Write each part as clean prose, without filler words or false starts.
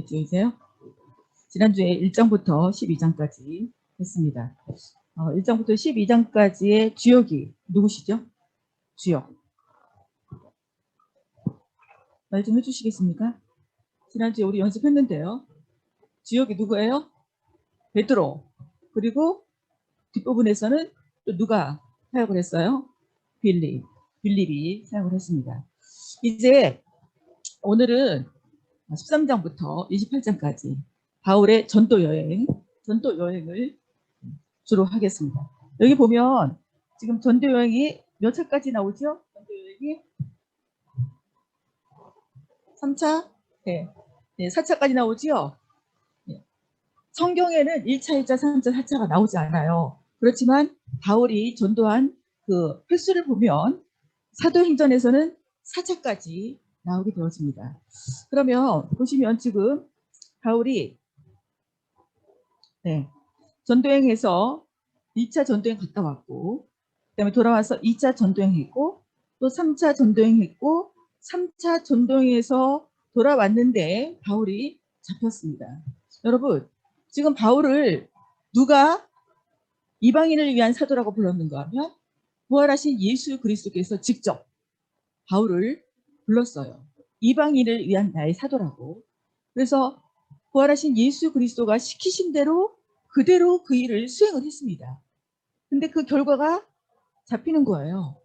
이제요. 지난주에 1장부터 12장까지 했습니다. 1장부터 12장까지의 주역이 누구시죠? 주역. 말 좀 해주시겠습니까? 지난주에 우리 연습했는데요. 주역이 누구예요? 베드로. 그리고 뒷부분에서는 또 누가 사역을 했어요? 빌립이 사역을 했습니다. 이제 오늘은 13장부터 28장까지 바울의 전도 여행을 주로 하겠습니다. 여기 보면 지금 전도 여행이 몇 차까지 나오죠? 전도 여행이 3차? 네. 4차까지 나오죠? 네. 성경에는 1차, 2차, 3차, 4차가 나오지 않아요. 그렇지만 바울이 전도한 그 횟수를 보면 사도행전에서는 4차까지 나오게 되었습니다. 그러면 보시면 지금 바울이 전도행에서 2차 전도행 갔다 왔고, 그 다음에 돌아와서 2차 전도행 했고, 또 3차 전도행 했고, 3차 전도행에서 돌아왔는데 바울이 잡혔습니다. 여러분, 지금 바울을 누가 이방인을 위한 사도라고 불렀는가 하면 부활하신 예수 그리스도께서 직접 바울을 불렀어요. 이방인을 위한 나의 사도라고. 그래서 부활하신 예수 그리스도가 시키신 대로 그대로 그 일을 수행을 했습니다. 근데 그 결과가 잡히는 거예요.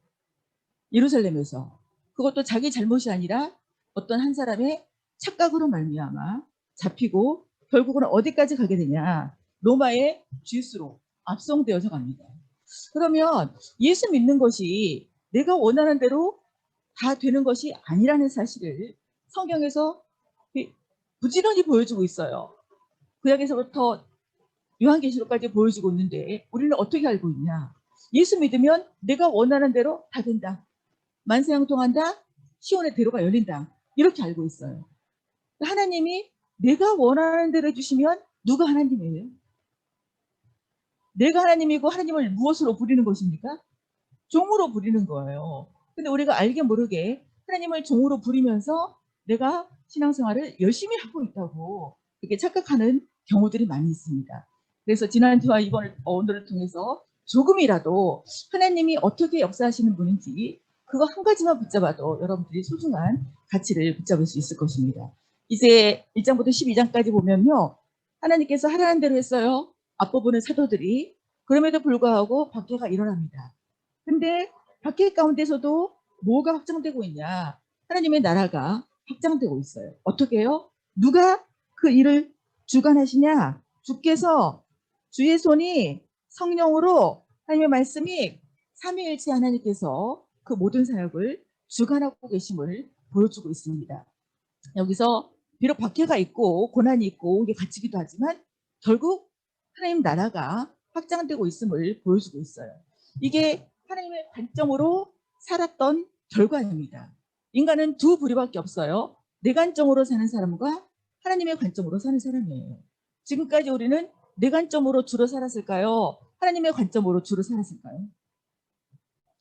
예루살렘에서. 그것도 자기 잘못이 아니라 어떤 한 사람의 착각으로 말미암아 잡히고 결국은 어디까지 가게 되냐. 로마의 주스로 압송되어서 갑니다. 그러면 예수 믿는 것이 내가 원하는 대로 다 되는 것이 아니라는 사실을 성경에서 부지런히 보여주고 있어요. 구약에서부터 요한계시록까지 보여주고 있는데 우리는 어떻게 알고 있냐? 예수 믿으면 내가 원하는 대로 다 된다. 만세형통한다. 시온의 대로가 열린다. 이렇게 알고 있어요. 하나님이 내가 원하는 대로 해주시면 누가 하나님이에요? 내가 하나님이고 하나님을 무엇으로 부리는 것입니까? 종으로 부리는 거예요. 근데 우리가 알게 모르게 하나님을 종으로 부리면서 내가 신앙생활을 열심히 하고 있다고 그렇게 착각하는 경우들이 많이 있습니다. 그래서 지난주와 오늘을 통해서 조금이라도 하나님이 어떻게 역사하시는 분인지 그거 한 가지만 붙잡아도 여러분들이 소중한 가치를 붙잡을 수 있을 것입니다. 이제 1장부터 12장까지 보면요. 하나님께서 하라는 대로 했어요. 앞부분은 사도들이. 그럼에도 불구하고 박해가 일어납니다. 근데 박해 가운데서도 뭐가 확장되고 있냐? 하나님의 나라가 확장되고 있어요. 어떻게 해요? 누가 그 일을 주관하시냐? 주께서 주의 손이 성령으로 하나님의 말씀이 삼위일체 하나님께서 그 모든 사역을 주관하고 계심을 보여주고 있습니다. 여기서 비록 박해가 있고 고난이 있고 이게 갇히기도 하지만 결국 하나님 나라가 확장되고 있음을 보여주고 있어요. 이게 하나님의 관점으로 살았던 결과입니다. 인간은 두 부류밖에 없어요. 내 관점으로 사는 사람과 하나님의 관점으로 사는 사람이에요. 지금까지 우리는 내 관점으로 주로 살았을까요? 하나님의 관점으로 주로 살았을까요?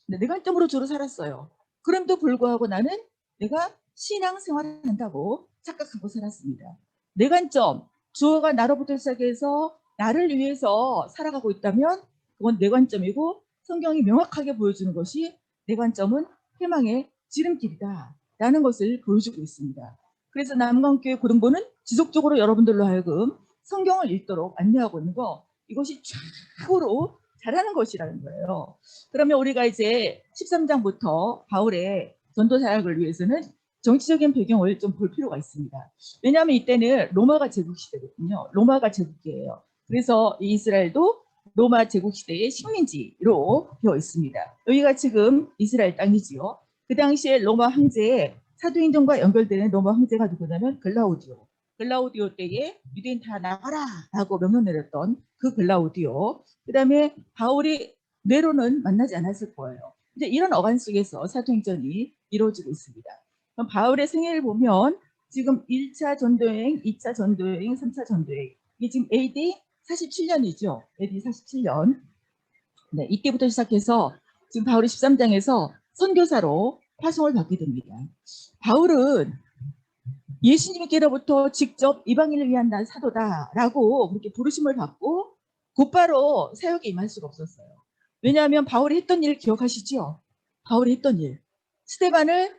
네, 내 관점으로 주로 살았어요. 그럼에도 불구하고 나는 내가 신앙생활을 한다고 착각하고 살았습니다. 내 관점, 주어가 나로부터 시작해서 나를 위해서 살아가고 있다면 그건 내 관점이고 성경이 명확하게 보여주는 것이 내 관점은 희망의 지름길이다 라는 것을 보여주고 있습니다. 그래서 남강교회 고등부는 지속적으로 여러분들로 하여금 성경을 읽도록 안내하고 있는 거, 이것이 최고로 잘하는 것이라는 거예요. 그러면 우리가 이제 13장부터 바울의 전도 사역을 위해서는 정치적인 배경을 좀 볼 필요가 있습니다. 왜냐하면 이때는 로마가 제국 시대거든요. 로마가 제국이에요. 그래서 이스라엘도 로마 제국 시대의 식민지로 되어 있습니다. 여기가 지금 이스라엘 땅이지요. 그 당시에 로마 황제의 사도행전과 연결되는 로마 황제가 누구냐면 글라우디오. 글라우디오 때에 유대인 다 나가라 라고 명령 내렸던 그 글라우디오. 그 다음에 바울이 네로는 만나지 않았을 거예요. 이제 이런 어간 속에서 사도행전이 이루어지고 있습니다. 그럼 바울의 생애를 보면 지금 1차 전도여행, 2차 전도여행, 3차 전도여행. 이게 지금 AD 47년이죠. AD 47년. 네, 이때부터 시작해서 지금 바울이 13장에서 선교사로 파송을 받게 됩니다. 바울은 예수님께로부터 직접 이방인을 위한 난 사도다라고 그렇게 부르심을 받고 곧바로 사역에 임할 수가 없었어요. 왜냐하면 바울이 했던 일 기억하시죠? 바울이 했던 일. 스데반을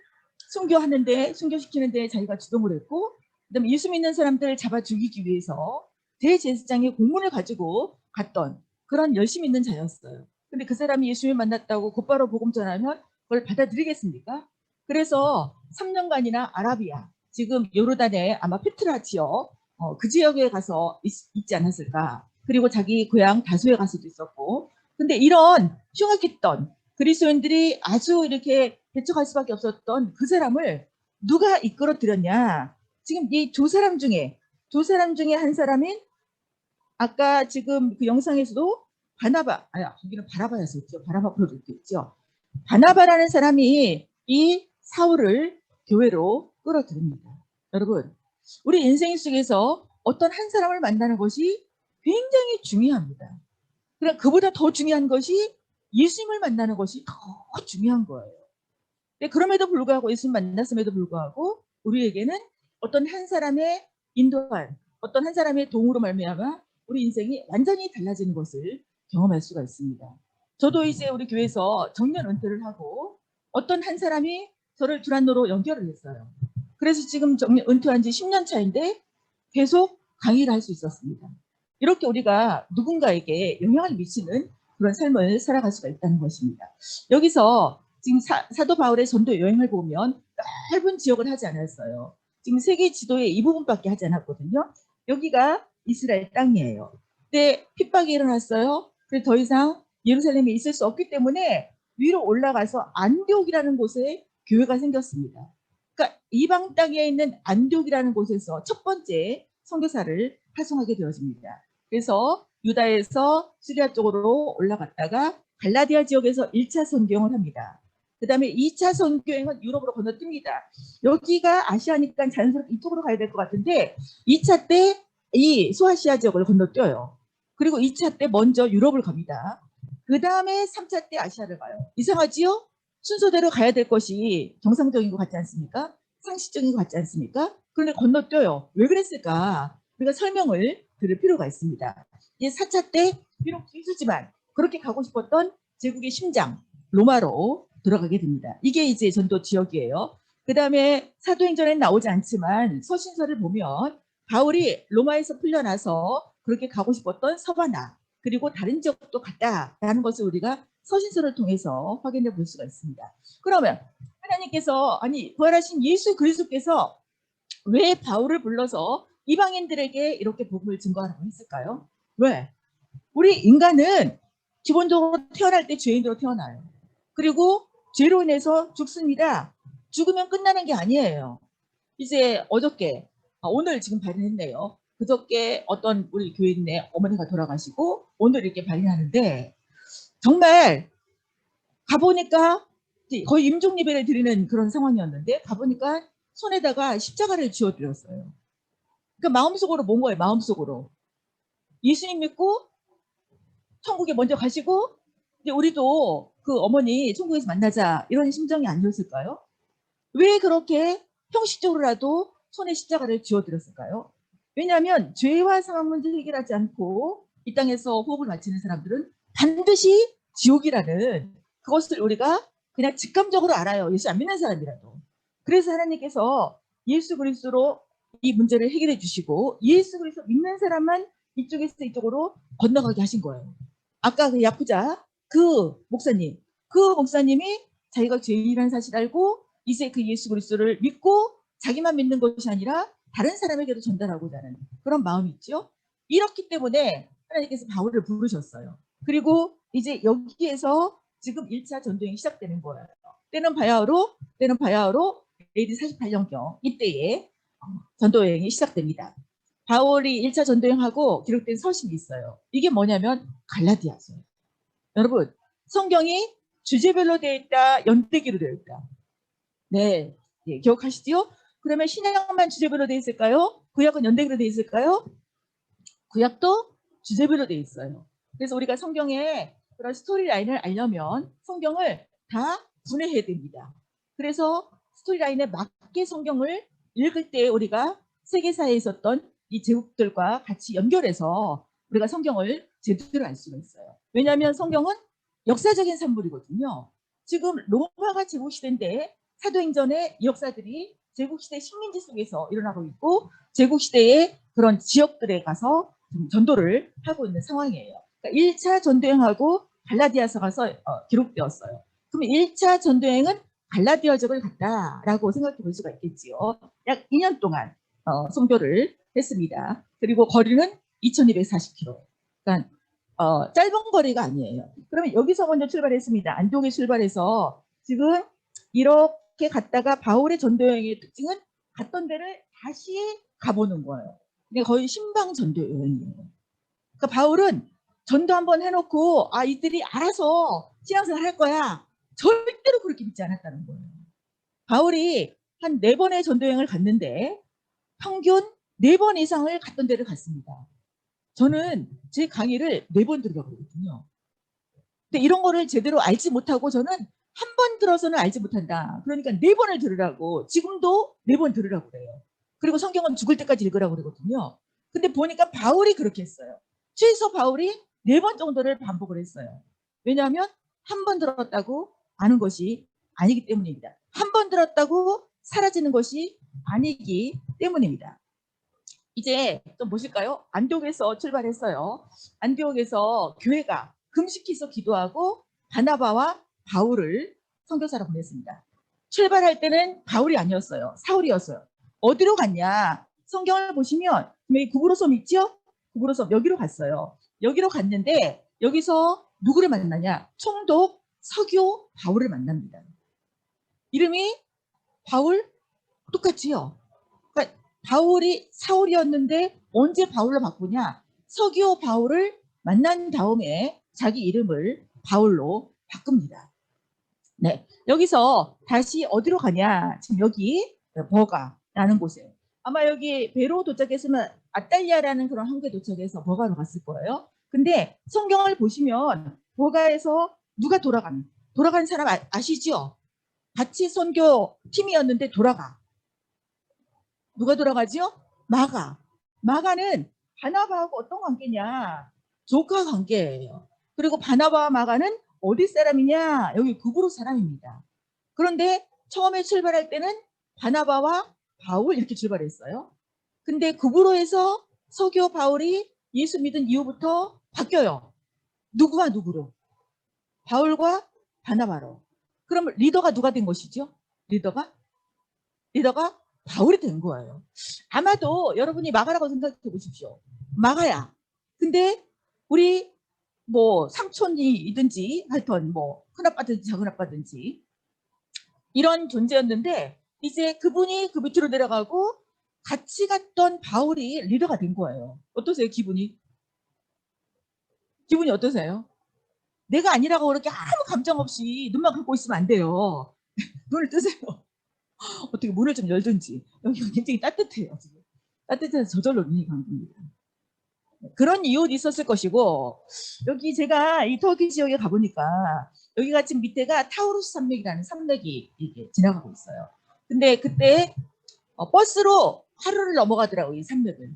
순교시키는데 자기가 주동을 했고, 그다음에 예수 믿는 사람들을 잡아 죽이기 위해서 대제사장의 공문을 가지고 갔던 그런 열심 있는 자였어요. 근데 그 사람이 예수님을 만났다고 곧바로 복음 전하면 그걸 받아들이겠습니까? 그래서 3년간이나 아라비아, 지금 요르단의 아마 페트라 지역, 그 지역에 가서 있지 않았을까. 그리고 자기 고향 다소에 가서도 있었고. 근데 이런 흉악했던 그리스도인들이 아주 이렇게 배척할 수밖에 없었던 그 사람을 누가 이끌어들였냐. 지금 이 두 사람 중에 한 사람인 아까 지금 그 영상에서도 거기는 바라바였었죠. 바라바 프로젝트였죠. 바나바라는 사람이 이 사울을 교회로 끌어들입니다. 여러분, 우리 인생 속에서 어떤 한 사람을 만나는 것이 굉장히 중요합니다. 그러나 그보다 더 중요한 것이 예수님을 만나는 것이 더 중요한 거예요. 그럼에도 불구하고 예수님 만났음에도 불구하고 우리에게는 어떤 한 사람의 인도한 어떤 한 사람의 도움으로 말미암아 우리 인생이 완전히 달라지는 것을 경험할 수가 있습니다. 저도 이제 우리 교회에서 정년 은퇴를 하고 어떤 한 사람이 저를 두란노로 연결을 했어요. 그래서 지금 정년 은퇴한 지 10년 차인데 계속 강의를 할 수 있었습니다. 이렇게 우리가 누군가에게 영향을 미치는 그런 삶을 살아갈 수가 있다는 것입니다. 여기서 지금 사도 바울의 전도 여행을 보면 넓은 지역을 하지 않았어요. 지금 세계 지도의 이 부분밖에 하지 않았거든요. 여기가 이스라엘 땅이에요. 근데 핍박이 일어났어요. 그래서 더 이상 예루살렘에 있을 수 없기 때문에 위로 올라가서 안디옥이라는 곳에 교회가 생겼습니다. 그러니까 이방 땅에 있는 안디옥이라는 곳에서 첫 번째 선교사를 파송하게 되어집니다. 그래서 유다에서 시리아 쪽으로 올라갔다가 갈라디아 지역에서 1차 선교행을 합니다. 그 다음에 2차 선교행은 유럽으로 건너뜁니다. 여기가 아시아니까 자연스럽게 이쪽으로 가야 될 것 같은데 2차 때 이 소아시아 지역을 건너뛰어요. 그리고 2차 때 먼저 유럽을 갑니다. 그 다음에 3차 때 아시아를 가요. 이상하지요? 순서대로 가야 될 것이 정상적인 것 같지 않습니까? 상식적인 것 같지 않습니까? 그런데 건너뛰어요. 왜 그랬을까? 우리가 설명을 들을 필요가 있습니다. 이제 4차 때 비록 길수지만 그렇게 가고 싶었던 제국의 심장 로마로 들어가게 됩니다. 이게 이제 전도 지역이에요. 그 다음에 사도행전에는 나오지 않지만 서신서를 보면 바울이 로마에서 풀려나서 그렇게 가고 싶었던 서바나 그리고 다른 지역도 갔다라는 것을 우리가 서신서를 통해서 확인해 볼 수가 있습니다. 그러면 하나님께서 부활하신 예수 그리스도께서 왜 바울을 불러서 이방인들에게 이렇게 복음을 증거하라고 했을까요? 왜? 우리 인간은 기본적으로 태어날 때 죄인으로 태어나요. 그리고 죄로 인해서 죽습니다. 죽으면 끝나는 게 아니에요. 이제 어저께, 오늘 지금 발인했네요. 그저께 어떤 우리 교인의 어머니가 돌아가시고 오늘 이렇게 발인하는데 정말 가보니까 거의 임종 예배를 드리는 그런 상황이었는데 가보니까 손에다가 십자가를 쥐어드렸어요. 그러니까 마음속으로 뭔 거예요? 마음속으로. 예수님 믿고 천국에 먼저 가시고 이제 우리도 그 어머니 천국에서 만나자 이런 심정이 아니었을까요? 왜 그렇게 형식적으로라도 손에 십자가를 쥐어드렸을까요? 왜냐하면 죄와 상황 문제 해결하지 않고 이 땅에서 호흡을 마치는 사람들은 반드시 지옥이라는 그것을 우리가 그냥 직감적으로 알아요. 예수 안 믿는 사람이라도. 그래서 하나님께서 예수 그리스도로 이 문제를 해결해 주시고 예수 그리스도 믿는 사람만 이쪽에서 이쪽으로 건너가게 하신 거예요. 아까 그 야쿠자 그 목사님이 자기가 죄인이라는 사실 알고 이제 그 예수 그리스도를 믿고 자기만 믿는 것이 아니라 다른 사람에게도 전달하고자 하는 그런 마음이 있죠. 이렇기 때문에 하나님께서 바울을 부르셨어요. 그리고 이제 여기에서 지금 1차 전도행이 시작되는 거예요. 때는 바야흐로 AD 48년경 이때에 전도여행이 시작됩니다. 바울이 1차 전도여행하고 기록된 서신이 있어요. 이게 뭐냐면 갈라디아서예요. 여러분 성경이 주제별로 되어 있다, 연대기로 되어 있다. 네, 예, 기억하시죠? 그러면 신약만 주제별로 되어 있을까요? 구약은 연대기로 되어 있을까요? 구약도 주제별로 되어 있어요. 그래서 우리가 성경의 그런 스토리라인을 알려면 성경을 다 분해해야 됩니다. 그래서 스토리라인에 맞게 성경을 읽을 때 우리가 세계사에 있었던 이 제국들과 같이 연결해서 우리가 성경을 제대로 알 수가 있어요. 왜냐하면 성경은 역사적인 산물이거든요. 지금 로마가 제국시대인데 사도행전의 이 역사들이 제국시대 식민지 속에서 일어나고 있고 제국시대의 그런 지역들에 가서 전도를 하고 있는 상황이에요. 그러니까 1차 전도행하고 갈라디아서 가서 기록되었어요. 그럼 1차 전도행은 갈라디아 지역을 갔다라고 생각해 볼 수가 있겠지요. 약 2년 동안 선교를 했습니다. 그리고 거리는 2240km. 그러니까 짧은 거리가 아니에요. 그러면 여기서 먼저 출발했습니다. 안동에 출발해서 지금 이렇게 갔다가 바울의 전도 여행의 특징은 갔던 데를 다시 가보는 거예요. 이게 거의 신방 전도 여행이에요. 그러니까 바울은 전도 한번 해놓고 이들이 알아서 신앙생활 할 거야. 절대로 그렇게 믿지 않았다는 거예요. 바울이 한 4번의 전도 여행을 갔는데 평균 4번 이상을 갔던 데를 갔습니다. 저는 제 강의를 4번 들으라고 그러거든요. 근데 이런 거를 제대로 알지 못하고 저는 한 번 들어서는 알지 못한다. 그러니까 4번을 들으라고, 지금도 4번 들으라고 그래요. 그리고 성경은 죽을 때까지 읽으라고 그러거든요. 근데 보니까 바울이 그렇게 했어요. 최소 바울이 4번 정도를 반복을 했어요. 왜냐하면 한 번 들었다고 아는 것이 아니기 때문입니다. 한 번 들었다고 사라지는 것이 아니기 때문입니다. 이제 좀 보실까요? 안디옥에서 출발했어요. 안디옥에서 교회가 금식해서 기도하고 바나바와 바울을 선교사로 보냈습니다. 출발할 때는 바울이 아니었어요. 사울이었어요. 어디로 갔냐? 성경을 보시면 여기 구브로섬 있죠? 구브로섬 여기로 갔어요. 여기로 갔는데 여기서 누구를 만나냐? 총독 서교 바울을 만납니다. 이름이 바울 똑같지요? 그러니까 바울이 사울이었는데 언제 바울로 바꾸냐? 서기오 바울을 만난 다음에 자기 이름을 바울로 바꿉니다. 네, 여기서 다시 어디로 가냐? 지금 여기 버가라는 곳에 아마 여기 배로 도착했으면 아탈리아라는 그런 항구에 도착해서 버가로 갔을 거예요. 근데 성경을 보시면 버가에서 누가 돌아간 사람 아시죠? 같이 선교 팀이었는데 돌아가. 누가 돌아가지요? 마가. 마가는 바나바하고 어떤 관계냐? 조카 관계예요. 그리고 바나바와 마가는 어디 사람이냐? 여기 구브로 사람입니다. 그런데 처음에 출발할 때는 바나바와 바울 이렇게 출발했어요. 근데 구브로에서 서교 바울이 예수 믿은 이후부터 바뀌어요. 누구와 누구로? 바울과 바나바로. 그럼 리더가 누가 된 것이죠? 리더가 바울이 된 거예요. 아마도 여러분이 마가라고 생각해 보십시오. 마가야. 근데 우리 뭐 삼촌이든지 하여튼 뭐 큰아빠든지 작은아빠든지 이런 존재였는데 이제 그분이 그 밑으로 내려가고 같이 갔던 바울이 리더가 된 거예요. 어떠세요? 기분이 어떠세요? 내가 아니라고 그렇게 아무 감정 없이 눈만 감고 있으면 안 돼요. 눈을 뜨세요. 어떻게 문을 좀 열든지. 여기가 굉장히 따뜻해요. 지금. 따뜻해서 저절로 눈이 감깁니다. 그런 이유도 있었을 것이고 여기 제가 이 터키 지역에 가보니까 여기가 지금 밑에가 타우루스 산맥이라는 산맥이 이게 지나가고 있어요. 근데 그때 버스로 하루를 넘어가더라고요. 이 산맥을.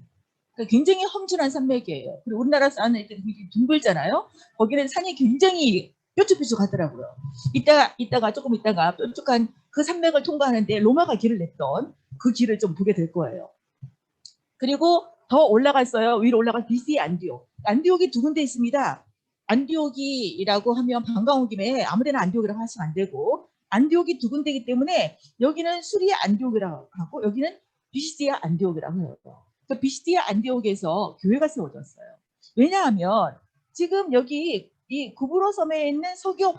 그러니까 굉장히 험준한 산맥이에요. 그리고 우리나라 산은 굉장히 둥글잖아요. 거기는 산이 굉장히 뾰족뾰족하더라고요. 조금 있다가 뾰족한 그 산맥을 통과하는데 로마가 길을 냈던 그 길을 좀 보게 될 거예요. 그리고 더 올라갔어요. 위로 올라가 BC 안디옥. 안디옥이 2군데 있습니다. 안디옥이라고 하면 반가운 김에 아무데나 안디옥이라고 하시면 안 되고 안디옥이 2군데이기 때문에 여기는 수리아 안디옥이라고 하고 여기는 비시디아 안디옥이라고 해요. 그 비시디아 안디옥에서 교회가 세워졌어요. 왜냐하면 지금 여기 이 구브로 섬에 있는 서기오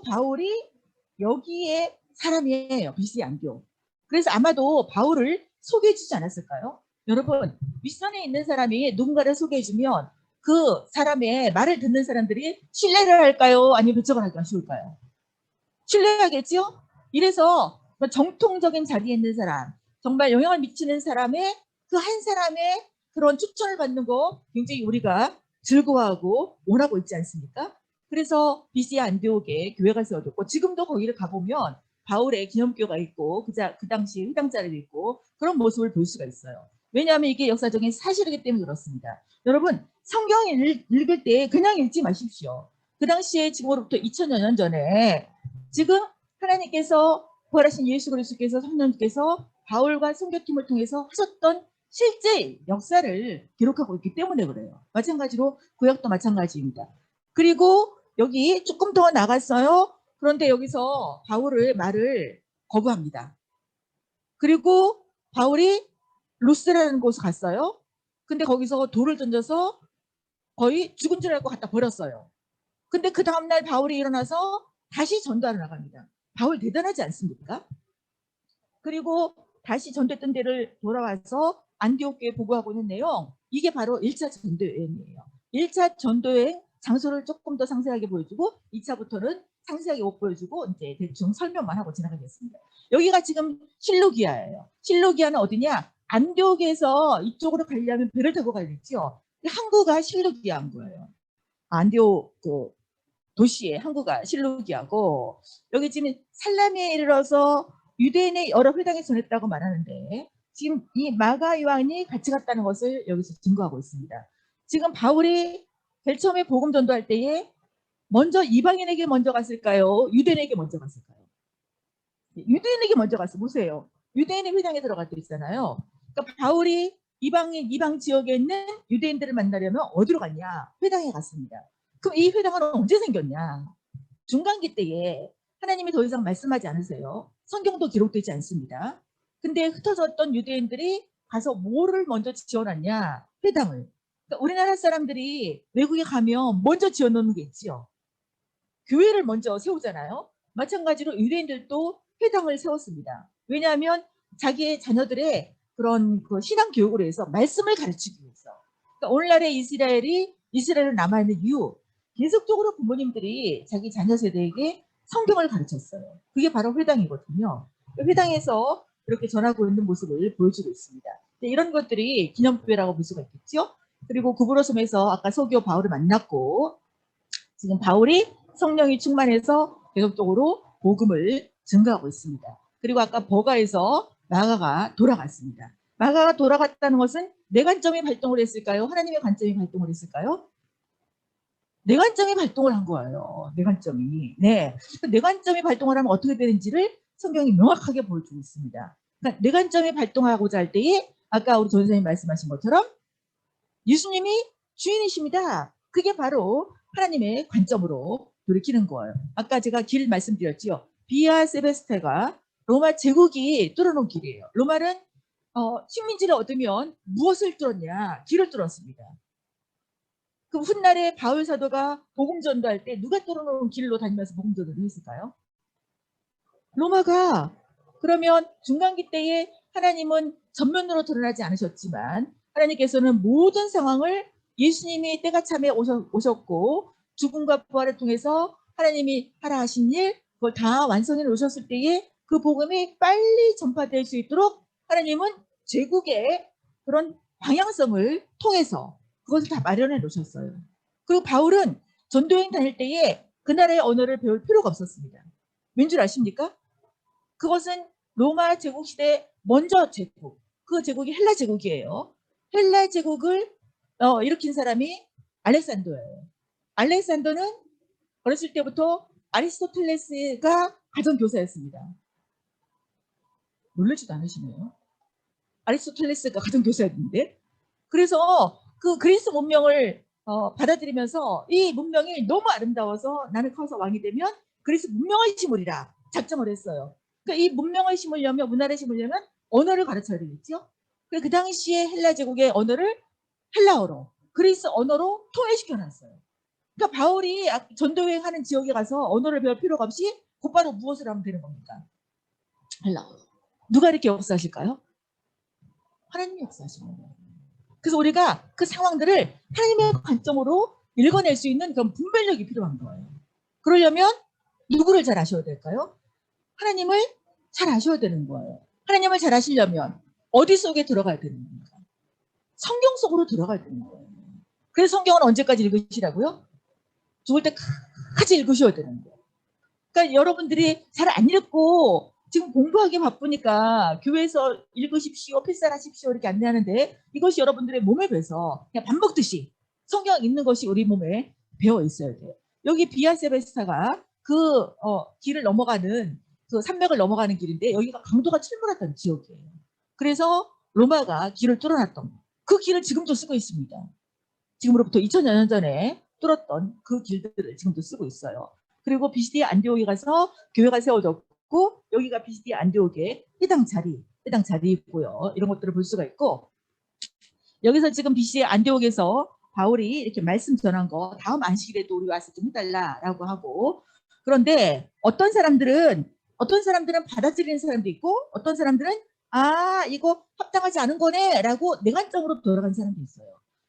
바울이 여기에 사람이에요. 비시디아 안디옥. 그래서 아마도 바울을 소개해주지 않았을까요? 여러분, 윗선에 있는 사람이 누군가를 소개해주면 그 사람의 말을 듣는 사람들이 신뢰를 할까요? 아니면 배척을 할까요? 쉬울까요? 신뢰하겠죠? 이래서 정통적인 자리에 있는 사람, 정말 영향을 미치는 사람의 그 한 사람의 그런 추천을 받는 거 굉장히 우리가 즐거워하고 원하고 있지 않습니까? 그래서 BC 안디옥에 교회가 세워졌고 지금도 거기를 가보면 바울의 기념교가 있고 그 당시 회당자리도 있고 그런 모습을 볼 수가 있어요. 왜냐하면 이게 역사적인 사실이기 때문에 그렇습니다. 여러분 성경을 읽을 때 그냥 읽지 마십시오. 그 당시에 지금으로부터 2000여 년 전에 지금 하나님께서 부활하신 예수 그리스도께서 성령께서 바울과 선교팀을 통해서 하셨던 실제 역사를 기록하고 있기 때문에 그래요. 마찬가지로 구약도 마찬가지입니다. 그리고 여기 조금 더 나갔어요. 그런데 여기서 바울의 말을 거부합니다. 그리고 바울이 루스라는 곳에 갔어요. 근데 거기서 돌을 던져서 거의 죽은 줄 알고 갖다 버렸어요. 근데 그 다음날 바울이 일어나서 다시 전도하러 나갑니다. 바울 대단하지 않습니까? 그리고 다시 전도했던 데를 돌아와서 안디옥교에 보고하고 있는 내용, 이게 바로 1차 전도여행이에요. 1차 전도여행 장소를 조금 더 상세하게 보여주고 2차부터는 상세하게 못 보여주고 이제 대충 설명만 하고 지나가겠습니다. 여기가 지금 실루기아예요. 실루기아는 어디냐? 안디옥에서 이쪽으로 가려면 배를 타고 가야겠죠. 항구가 실루기아 항구예요. 안디옥 그 도시의 항구가 실루기아고, 여기 지금 살라미에 이르러서 유대인의 여러 회당에 전했다고 말하는데 지금 이 마가 요한이 같이 갔다는 것을 여기서 증거하고 있습니다. 지금 바울이 제일 처음에 복음 전도할 때에 먼저 이방인에게 먼저 갔을까요? 유대인에게 먼저 갔을까요? 유대인에게 먼저 갔어. 보세요. 유대인의 회당에 들어갈 때 있잖아요. 그러니까 바울이 이방 지역에 있는 유대인들을 만나려면 어디로 갔냐? 회당에 갔습니다. 그럼 이 회당은 언제 생겼냐? 중간기 때에 하나님이 더 이상 말씀하지 않으세요. 성경도 기록되지 않습니다. 근데 흩어졌던 유대인들이 가서 뭐를 먼저 지어놨냐? 회당을. 그러니까 우리나라 사람들이 외국에 가면 먼저 지어놓는 게 있지요. 교회를 먼저 세우잖아요. 마찬가지로 유대인들도 회당을 세웠습니다. 왜냐하면 자기의 자녀들의 그런 그 신앙 교육을 위해서 말씀을 가르치기 위해서. 그러니까 오늘날의 이스라엘을 남아있는 이유, 계속적으로 부모님들이 자기 자녀 세대에게 성경을 가르쳤어요. 그게 바로 회당이거든요. 회당에서 이렇게 전하고 있는 모습을 보여주고 있습니다. 이런 것들이 기념교회라고 볼 수가 있겠죠. 그리고 구브로섬에서 아까 서기오 바울을 만났고, 지금 바울이 성령이 충만해서 계속적으로 복음을 증거하고 있습니다. 그리고 아까 버가에서 마가가 돌아갔습니다. 마가가 돌아갔다는 것은 내 관점이 발동을 했을까요? 하나님의 관점이 발동을 했을까요? 내 관점이 발동을 한 거예요. 내 관점이. 네. 내 관점이 발동을 하면 어떻게 되는지를 성경이 명확하게 보여주고 있습니다. 그러니까 내 관점이 발동하고자 할 때에 아까 우리 전선생님 말씀하신 것처럼 예수님이 주인이십니다. 그게 바로 하나님의 관점으로 돌이키는 거예요. 아까 제가 길 말씀드렸지요. 비아 세베스테가 로마 제국이 뚫어놓은 길이에요. 로마는 식민지를 얻으면 무엇을 뚫었냐? 길을 뚫었습니다. 그럼 훗날에 바울 사도가 복음 전도할 때 누가 뚫어놓은 길로 다니면서 복음 전도를 했을까요? 로마가. 그러면 중간기 때에 하나님은 전면으로 드러나지 않으셨지만 하나님께서는 모든 상황을 예수님이 때가 참에 오셨고 죽음과 부활을 통해서 하나님이 하라 하신 일 그걸 다 완성해 놓으셨을 때에 그 복음이 빨리 전파될 수 있도록 하나님은 제국의 그런 방향성을 통해서 그것을 다 마련해 놓으셨어요. 그리고 바울은 전도여행 다닐 때에 그 나라의 언어를 배울 필요가 없었습니다. 왠 줄 아십니까? 그것은 로마 제국 시대 먼저 제국, 그 제국이 헬라 제국이에요. 헬라 제국을 일으킨 사람이 알렉산더예요. 알렉산더는 어렸을 때부터 아리스토텔레스가 가정 교사였습니다. 놀라지도 않으시네요. 아리스토텔레스가 가정 교사였는데, 그래서 그 그리스 문명을 받아들이면서 이 문명이 너무 아름다워서 나는 커서 왕이 되면 그리스 문명을 심으리라 작정을 했어요. 그러니까 이 문명을 심으려면, 문화를 심으려면 언어를 가르쳐야 되겠죠. 그 당시에 헬라 제국의 언어를 헬라어로, 그리스 언어로 통일시켜 놨어요. 그러니까 바울이 전도여행하는 지역에 가서 언어를 배울 필요가 없이 곧바로 무엇을 하면 되는 겁니까? 헬라어. 누가 이렇게 역사하실까요? 하나님이 역사하시는 거예요. 그래서 우리가 그 상황들을 하나님의 관점으로 읽어낼 수 있는 그런 분별력이 필요한 거예요. 그러려면 누구를 잘 아셔야 될까요? 하나님을 잘 아셔야 되는 거예요. 하나님을 잘 아시려면 어디 속에 들어가야 되는 겁니까? 성경 속으로 들어가야 되는 거예요. 그래서 성경은 언제까지 읽으시라고요? 죽을 때까지 읽으셔야 되는 거예요. 그러니까 여러분들이 잘 안 읽고 지금 공부하기 바쁘니까 교회에서 읽으십시오, 필사하십시오 이렇게 안내하는데 이것이 여러분들의 몸에 배서 그냥 밥 먹듯이 성경 읽는 것이 우리 몸에 배어 있어야 돼요. 여기 비아 세베스타가 그 길을 넘어가는 그 산맥을 넘어가는 길인데 여기가 강도가 출몰했던 지역이에요. 그래서 로마가 길을 뚫어놨던 그 길을 지금도 쓰고 있습니다. 지금으로부터 2000여 년 전에 뚫었던 그 길들을 지금도 쓰고 있어요. 그리고 비시디아 안디옥에 가서 교회가 세워졌고 여기가 비시디아 안디옥의 해당 자리이고요. 이런 것들을 볼 수가 있고 여기서 지금 비시디아 안디옥에서 바울이 이렇게 말씀 전한 거 다음 안식일에도 우리 와서 좀 해달라라고 하고 그런데 어떤 사람들은 받아들이는 사람도 있고 어떤 사람들은 이거 합당하지 않은 거네 라고 내관점으로 돌아가는 사람도 있어요.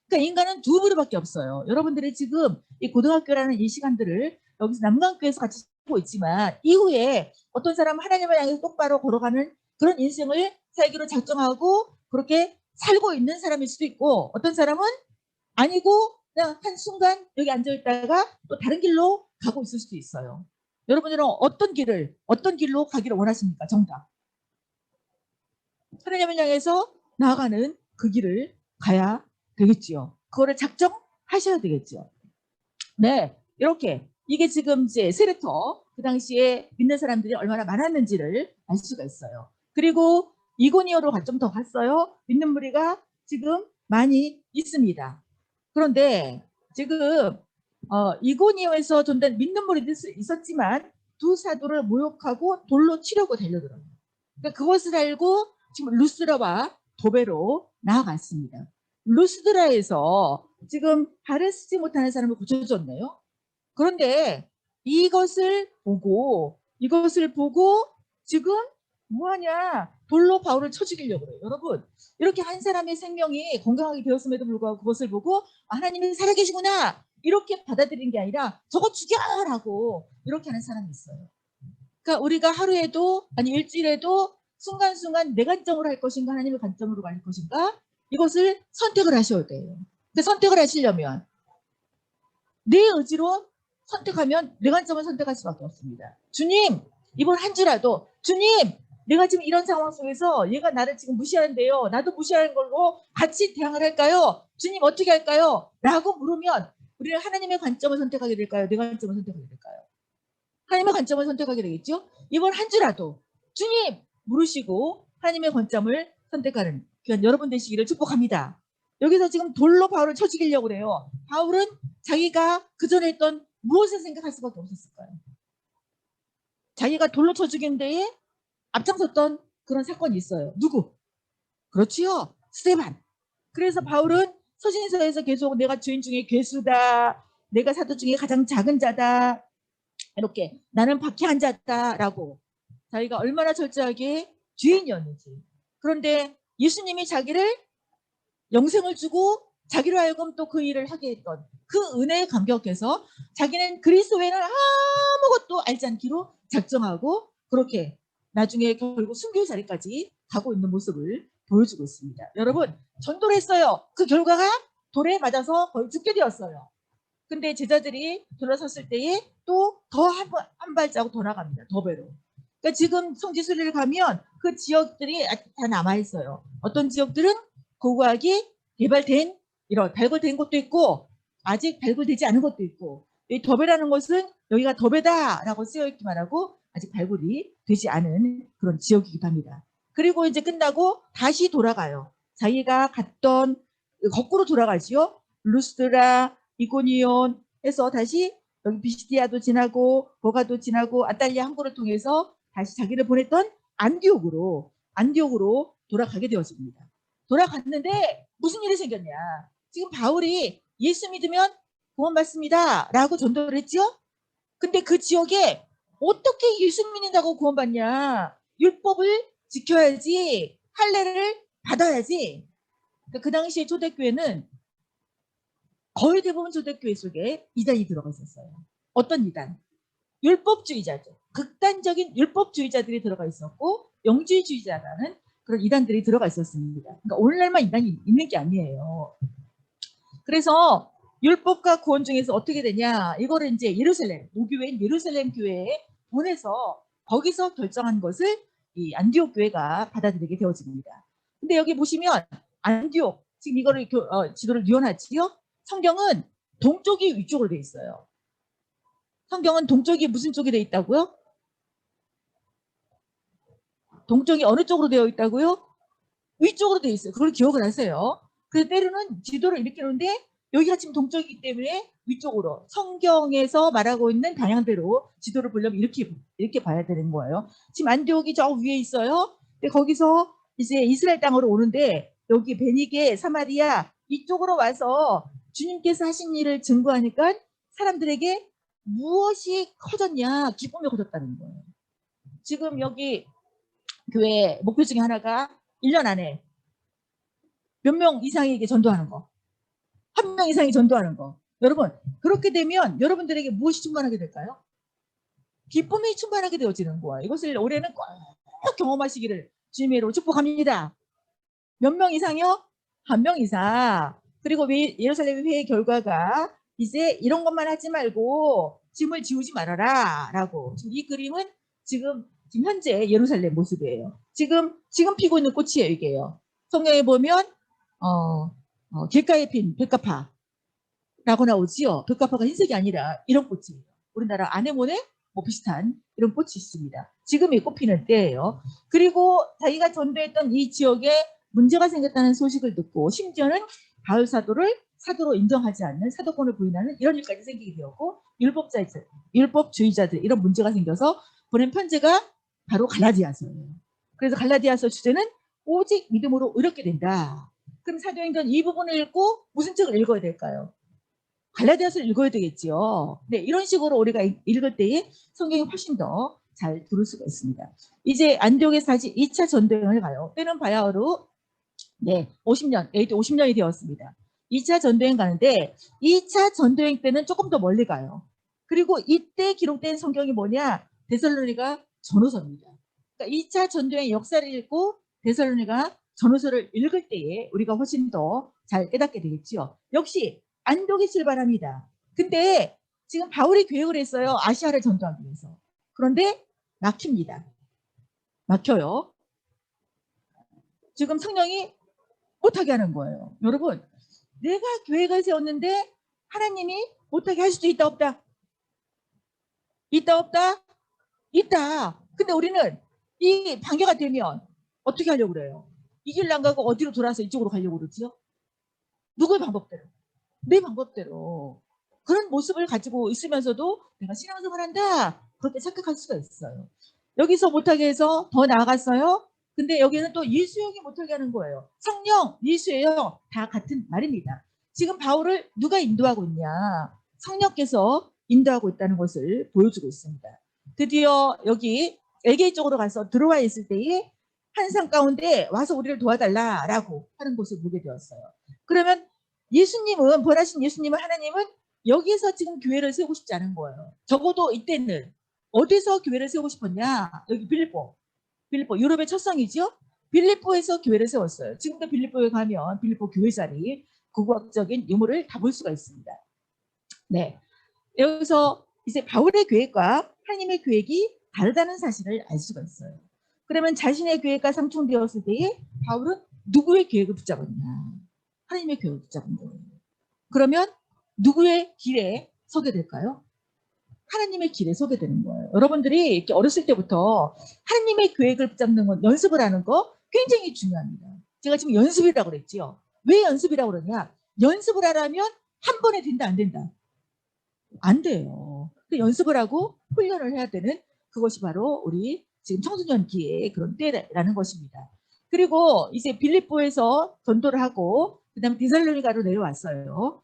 그러니까 인간은 두 부류밖에 없어요. 여러분들이 지금 이 고등학교라는 이 시간들을 여기서 남강교에서 같이 하고 있지만 이후에 어떤 사람은 하나님을 향해서 똑바로 걸어가는 그런 인생을 살기로 작정하고 그렇게 살고 있는 사람일 수도 있고 어떤 사람은 아니고 그냥 한순간 여기 앉아있다가 또 다른 길로 가고 있을 수도 있어요. 여러분들은 어떤 길로 가기를 원하십니까? 정답. 하나님을 향해서 나아가는 그 길을 가야 되겠지요. 그거를 작정하셔야 되겠죠. 네, 이렇게 이게 지금 이제 세례터 그 당시에 믿는 사람들이 얼마나 많았는지를 알 수가 있어요. 그리고 이고니오로 좀 더 갔어요. 믿는 무리가 지금 많이 있습니다. 그런데 지금 이고니오에서 좀 더 믿는 무리도 있었지만 두 사도를 모욕하고 돌로 치려고 달려들어요. 그러니까 그것을 알고 지금 루스드라와 도베로 나아갔습니다. 루스드라에서 지금 발을 쓰지 못하는 사람을 고쳐줬네요. 그런데 이것을 보고 지금 뭐하냐 돌로 바울을 쳐 죽이려고 그래요. 여러분 이렇게 한 사람의 생명이 건강하게 되었음에도 불구하고 그것을 보고 하나님이 살아계시구나 이렇게 받아들인 게 아니라 저거 죽여라고 이렇게 하는 사람이 있어요. 그러니까 우리가 하루에도 아니 일주일에도 순간순간 내 관점으로 할 것인가 하나님의 관점으로 갈 것인가 이것을 선택을 하셔야 돼요. 근데 선택을 하시려면 내 의지로 선택하면 내 관점을 선택할 수밖에 없습니다. 주님 이번 한 주라도 주님 내가 지금 이런 상황 속에서 얘가 나를 지금 무시하는데요. 나도 무시하는 걸로 같이 대항을 할까요? 주님 어떻게 할까요? 라고 물으면 우리는 하나님의 관점을 선택하게 될까요? 내 관점을 선택하게 될까요? 하나님의 관점을 선택하게 되겠죠? 이번 한 주라도 주님 물으시고 하나님의 관점을 선택하는 귀한 여러분 되시기를 축복합니다. 여기서 지금 돌로 바울을 쳐 죽이려고 그래요. 바울은 자기가 그전에 했던 무엇을 생각할 수밖에 없었을까요? 자기가 돌로 쳐 죽인 데에 앞장섰던 그런 사건이 있어요. 누구? 그렇지요. 스데반. 그래서 바울은 서신서에서 계속 내가 주인 중에 괴수다. 내가 사도 중에 가장 작은 자다. 이렇게 나는 박해한 자다라고 자기가 얼마나 철저하게 주인이었는지. 그런데 예수님이 자기를 영생을 주고 자기로 하여금 또 그 일을 하게 했던 그 은혜에 감격해서 자기는 그리스도 외에는 아무것도 알지 않기로 작정하고 그렇게 나중에 결국 순교의 자리까지 가고 있는 모습을 보여주고 있습니다. 여러분 전도를 했어요. 그 결과가 돌에 맞아서 거의 죽게 되었어요. 근데 제자들이 돌아섰을 때에 또 더 한 발자국 더 나갑니다. 더 배로. 그러니까 지금 성지순례를 가면 그 지역들이 다 남아있어요. 어떤 지역들은 고고하게 개발된 이런 발굴된 곳도 있고 아직 발굴되지 않은 곳도 있고 이 더베라는 것은 여기가 더베다라고 쓰여있기만 하고 아직 발굴이 되지 않은 그런 지역이기도 합니다. 그리고 이제 끝나고 다시 돌아가요. 자기가 갔던 거꾸로 돌아가지요. 루스드라, 이고니온 해서 다시 여기 비시디아도 지나고 보가도 지나고 아탈리아 항구를 통해서 다시 자기를 보냈던 안디옥으로 돌아가게 되었습니다. 돌아갔는데 무슨 일이 생겼냐. 지금 바울이 예수 믿으면 구원받습니다 라고 전도를 했죠. 근데 그 지역에 어떻게 예수 믿는다고 구원받냐. 율법을 지켜야지 할례를 받아야지. 그 당시에 초대교회는 거의 대부분 초대교회 속에 이단이 들어가 있었어요. 어떤 이단? 율법주의자죠. 극단적인 율법주의자들이 들어가 있었고 영주주의자라는 그런 이단들이 들어가 있었습니다. 그러니까 오늘날만 이단이 있는 게 아니에요. 그래서 율법과 구원 중에서 어떻게 되냐? 이거를 이제 예루살렘, 노교회인 예루살렘 교회에 보내서 거기서 결정한 것을 이 안디옥 교회가 받아들이게 되어집니다. 근데 여기 보시면 안디옥 지금 이거를 지도를 뉘어놨지요. 성경은 동쪽이 위쪽으로 돼 있어요. 성경은 동쪽이 무슨 쪽이 돼 있다고요? 동쪽이 어느 쪽으로 되어 있다고요? 위쪽으로 되어 있어요. 그걸 기억을 하세요. 그래서 때로는 지도를 이렇게 놓는데 여기가 지금 동쪽이기 때문에 위쪽으로 성경에서 말하고 있는 방향대로 지도를 보려면 이렇게 봐야 되는 거예요. 지금 안디옥이 저 위에 있어요. 근데 거기서 이제 이스라엘 땅으로 오는데 여기 베니게 사마리아 이쪽으로 와서 주님께서 하신 일을 증거하니까 사람들에게 무엇이 커졌냐? 기쁨이 커졌다는 거예요. 지금 여기 교회 목표 중에 하나가 1년 안에 몇 명 이상에게 전도하는 거. 한 명 이상이 전도하는 거. 여러분, 그렇게 되면 여러분들에게 무엇이 충만하게 될까요? 기쁨이 충만하게 되어지는 거예요. 이것을 올해는 꼭 경험하시기를 주님의 이름으로 축복합니다. 몇 명 이상이요? 한 명 이상. 그리고 예루살렘 회의 결과가 이제 이런 것만 하지 말고 짐을 지우지 말아라 라고. 지금 이 그림은 지금 현재 예루살렘 모습이에요. 지금 피고 있는 꽃이에요. 이게요. 성경에 보면 길가에 핀 백가파라고 나오지요. 백가파가 흰색이 아니라 이런 꽃이에요. 우리나라 아네모네 뭐 비슷한 이런 꽃이 있습니다. 지금이 꽃피는 때예요. 그리고 자기가 전도했던 이 지역에 문제가 생겼다는 소식을 듣고 심지어는 바울 사도로 인정하지 않는 사도권을 부인하는 이런 일까지 생기게 되었고 율법주의자들 이런 문제가 생겨서 보낸 편지가 바로 갈라디아서예요. 그래서 갈라디아서 주제는 오직 믿음으로 의롭게 된다. 그럼 사도행전 이 부분을 읽고 무슨 책을 읽어야 될까요? 갈라디아서를 읽어야 되겠지요. 네, 이런 식으로 우리가 읽을 때에 성경이 훨씬 더 잘 들을 수가 있습니다. 이제 안디옥에서 다시 2차 전도여행을 가요. 때는 바야흐로 50년, AD 50년이 되었습니다. 2차 전도여행 가는데 2차 전도여행 때는 조금 더 멀리 가요. 그리고 이때 기록된 성경이 뭐냐? 데살로니가 전후서입니다. 그러니까 2차 전도여행 역사를 읽고 데살로니가 전후서를 읽을 때에 우리가 훨씬 더 잘 깨닫게 되겠지요. 역시 안독이 출발합니다. 근데 지금 바울이 계획을 했어요. 아시아를 전도하기 위해서. 그런데 막힙니다. 막혀요. 지금 성령이 못하게 하는 거예요. 여러분, 내가 계획을 세웠는데 하나님이 못하게 할 수도 있다 없다? 있다 없다? 있다. 근데 우리는 이 반겨가 되면 어떻게 하려고 그래요? 이 길 안 가고 어디로 돌아서 이쪽으로 가려고 그러지요? 누구의 방법대로? 내 방법대로. 그런 모습을 가지고 있으면서도 내가 신앙생활 한다. 그렇게 착각할 수가 있어요. 여기서 못하게 해서 더 나아갔어요. 근데 여기는 또 일수용이 못하게 하는 거예요. 성령, 일수예요. 다 같은 말입니다. 지금 바울을 누가 인도하고 있냐? 성령께서 인도하고 있다는 것을 보여주고 있습니다. 드디어 여기 에게 쪽으로 가서 들어와 있을 때에 한산 가운데 와서 우리를 도와달라라고 하는 것을 보게 되었어요. 그러면 예수님은 부활하신 예수님은 하나님은 여기서 지금 교회를 세우고 싶지 않은 거예요. 적어도 이때는 어디서 교회를 세우고 싶었냐? 여기 빌립보 유럽의 첫 성이죠. 빌립보에서 교회를 세웠어요. 지금도 빌립보에 가면 빌립보 교회 자리 고고학적인 유물을 다 볼 수가 있습니다. 네, 여기서 이제 바울의 계획과 하나님의 계획이 다르다는 사실을 알 수가 있어요. 그러면 자신의 계획과 상충되었을 때에 바울은 누구의 계획을 붙잡았냐? 하나님의 계획을 붙잡은 거예요. 그러면 누구의 길에 서게 될까요? 하나님의 길에 서게 되는 거예요. 여러분들이 이렇게 어렸을 때부터 하나님의 계획을 붙잡는 건 연습을 하는 거 굉장히 중요합니다. 제가 지금 연습이라고 그랬지요. 왜 연습이라고 그러냐? 연습을 하려면 한 번에 된다 안 된다? 안 돼요. 연습을 하고 훈련을 해야 되는 그것이 바로 우리 지금 청소년기의 그런 때라는 것입니다. 그리고 이제 빌립보에서 전도를 하고 그다음에 데살로니가로 내려왔어요.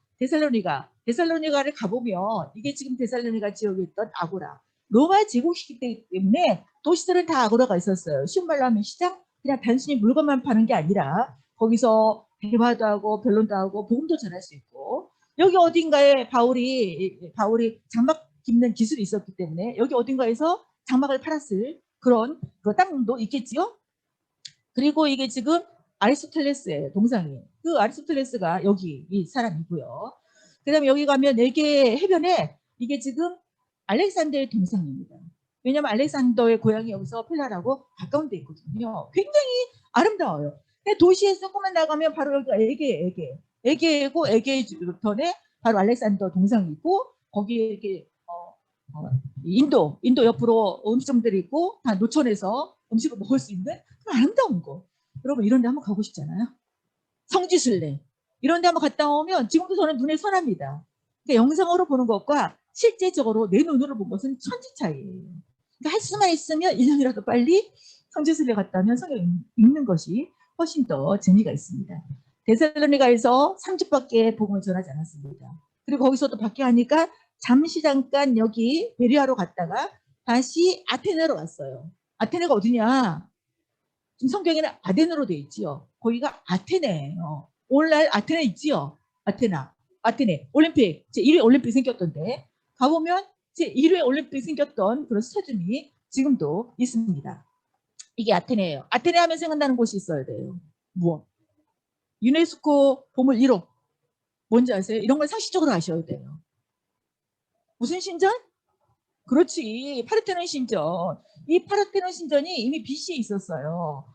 데살로니가를 가보면 이게 지금 데살로니가 지역에 있던 아고라 로마 제국시기 때문에 도시들은 다 아고라가 있었어요. 쉬운 말로 하면 시장, 그냥 단순히 물건만 파는 게 아니라 거기서 대화도 하고 변론도 하고 복음도 전할 수 있고, 여기 어딘가에 바울이 장막 깁는 기술이 있었기 때문에 여기 어딘가에서 장막을 팔았을 그런 그 땅도 있겠지요. 그리고 이게 지금 아리스토텔레스의 동상이에요. 그 아리스토텔레스가 여기 이 사람이고요. 그 다음에 여기 가면 4개의 해변에 이게 지금 알렉산더의 동상입니다. 왜냐하면 알렉산더의 고향이 여기서 펠라라고 가까운 데 있거든요. 굉장히 아름다워요. 근데 도시에 조금만 나가면 바로 여기가 에게고 에게 주변에 바로 알렉산더 동상이 있고 거기에 이렇게 인도 옆으로 음식점들이 있고 다 노천에서 음식을 먹을 수 있는 아름다운 거. 여러분 이런 데 한번 가고 싶잖아요. 성지순례 이런 데 한번 갔다 오면 지금도 저는 눈에 선합니다. 그러니까 영상으로 보는 것과 실제적으로 내 눈으로 본 것은 천지 차이예요. 그러니까 할 수만 있으면 1년이라도 빨리 성지순례 갔다 오면 성경 읽는 것이 훨씬 더 재미가 있습니다. 데살로니가에서 3주밖에 복음을 전하지 않았습니다. 그리고 거기서 또 밖에 하니까 잠시 잠깐 여기 베리아로 갔다가 다시 아테네로 왔어요. 아테네가 어디냐? 지금 성경에는 아덴으로 되어 있지요. 거기가 아테네예요. 오늘날 아테네 있지요. 아테네 올림픽 제1회 올림픽 생겼던데 가보면 제1회 올림픽 생겼던 그런 스타디움이 지금도 있습니다. 이게 아테네예요. 아테네 하면 생각나는 곳이 있어야 돼요. 무엇? 유네스코 보물 1호 뭔지 아세요? 이런 걸 상식적으로 아셔야 돼요. 무슨 신전? 그렇지. 파르테논 신전. 이 파르테논 신전이 이미 BC에 있었어요.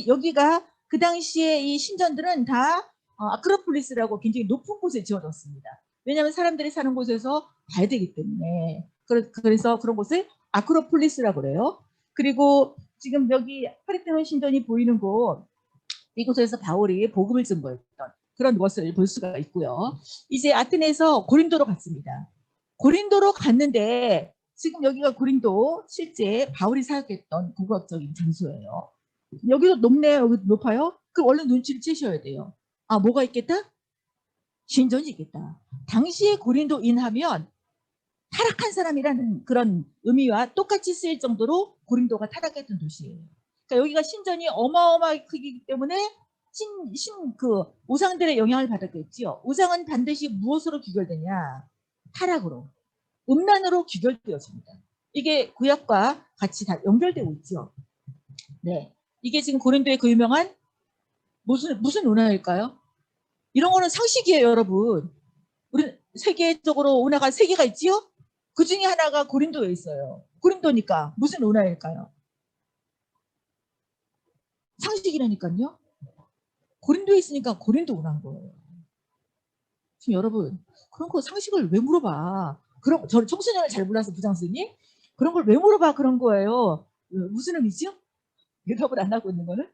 여기가 그 당시에 이 신전들은 다 아크로폴리스라고 굉장히 높은 곳에 지어졌습니다. 왜냐하면 사람들이 사는 곳에서 봐야 되기 때문에. 그래서 그런 곳을 아크로폴리스라고 그래요. 그리고 지금 여기 파르테논 신전이 보이는 곳, 이곳에서 바울이 복음을 증거했던 그런 것을 볼 수가 있고요. 이제 아테네에서 고린도로 갔습니다. 고린도로 갔는데 지금 여기가 고린도 실제 바울이 사역했던 국악적인 장소예요. 여기도 높네요. 여기 높아요. 그럼 얼른 눈치를 채셔야 돼요. 아, 뭐가 있겠다? 신전이 있겠다. 당시에 고린도인 하면 타락한 사람이라는 그런 의미와 똑같이 쓰일 정도로 고린도가 타락했던 도시예요. 그러니까 여기가 신전이 어마어마하게 크기 때문에 그 우상들의 영향을 받았겠지요. 우상은 반드시 무엇으로 귀결되냐? 타락으로, 음란으로 귀결되었습니다. 이게 구약과 같이 다 연결되고 있죠. 네, 이게 지금 고린도의 그 유명한 무슨 운하일까요? 이런 거는 상식이에요, 여러분. 우리 세계적으로 운하가 3개가 있지요? 그 중에 하나가 고린도에 있어요. 고린도니까 무슨 운하일까요? 상식이라니까요. 고린도에 있으니까 고린도 운하인 거예요. 지금 여러분 그런 거 상식을 왜 물어봐? 그런 저는 청소년을 잘 몰라서 부장스님 그런 걸 왜 물어봐? 그런 거예요. 무슨 의미죠? 대답을 안 하고 있는 거는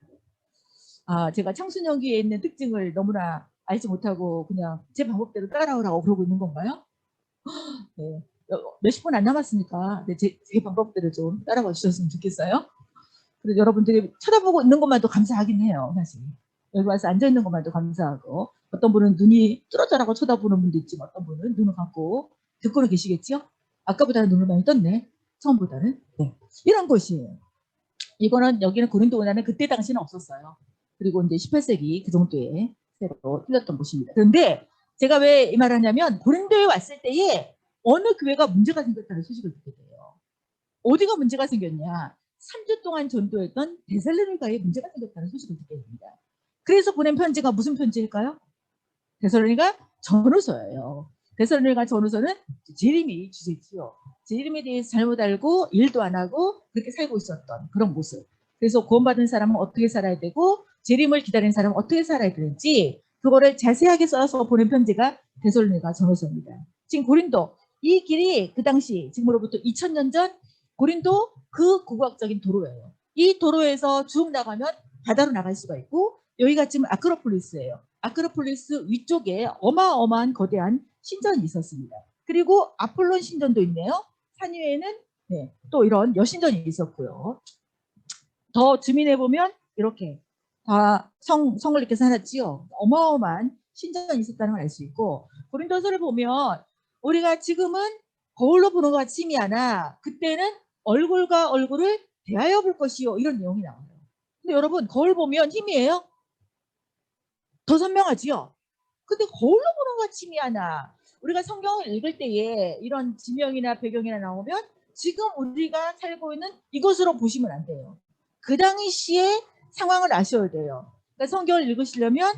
제가 청소년기에 있는 특징을 너무나 알지 못하고 그냥 제 방법대로 따라오라고 그러고 있는 건가요? 네. 몇십 분 안 남았으니까 네, 제 방법대로 좀 따라와 주셨으면 좋겠어요. 그리고 여러분들이 쳐다보고 있는 것만도 감사하긴 해요. 사실 여기 와서 앉아있는 것만도 감사하고 어떤 분은 눈이 뚫어져라고 쳐다보는 분도 있지만 어떤 분은 눈을 감고 듣고는 계시겠죠? 아까보다는 눈을 많이 떴네. 처음보다는. 네. 이런 것이에요. 이거는 여기는 고린도 운하는 그때 당시는 없었어요. 그리고 이제 18세기 그 정도에 새로 틀렸던 곳입니다. 그런데 제가 왜 이 말을 하냐면 고린도에 왔을 때에 어느 교회가 문제가 생겼다는 소식을 듣게 돼요. 어디가 문제가 생겼냐? 3주 동안 전도했던 데살로니가에 문제가 생겼다는 소식을 듣게 됩니다. 그래서 보낸 편지가 무슨 편지일까요? 데살로니가 전후서예요. 데살로니가 전후서는 재림이 주제지요. 재림에 대해서 잘못 알고 일도 안 하고 그렇게 살고 있었던 그런 모습. 그래서 구원받은 사람은 어떻게 살아야 되고 재림을 기다리는 사람은 어떻게 살아야 되는지 그거를 자세하게 써서 보낸 편지가 데살로니가 전후서입니다. 지금 고린도 이 길이 그 당시 지금으로부터 2000년 전 고린도 그 고고학적인 도로예요. 이 도로에서 쭉 나가면 바다로 나갈 수가 있고 여기가 지금 아크로폴리스예요. 아크로폴리스 위쪽에 어마어마한 거대한 신전이 있었습니다. 그리고 아폴론 신전도 있네요. 산 위에는 네, 또 이런 여신전이 있었고요. 더 주민해 보면 이렇게 다 성을 이렇게 살았지요. 어마어마한 신전이 있었다는 걸 알 수 있고 고린도서를 보면 우리가 지금은 거울로 보는 것과 침이 하나 그때는 얼굴과 얼굴을 대하여 볼 것이요 이런 내용이 나와요. 근데 여러분 거울 보면 힘이에요? 더 선명하지요. 근데 거울로 보는 것 침이 하나 우리가 성경을 읽을 때에 이런 지명이나 배경이나 나오면 지금 우리가 살고 있는 이것으로 보시면 안 돼요. 그 당시에 상황을 아셔야 돼요. 그러니까 성경을 읽으시려면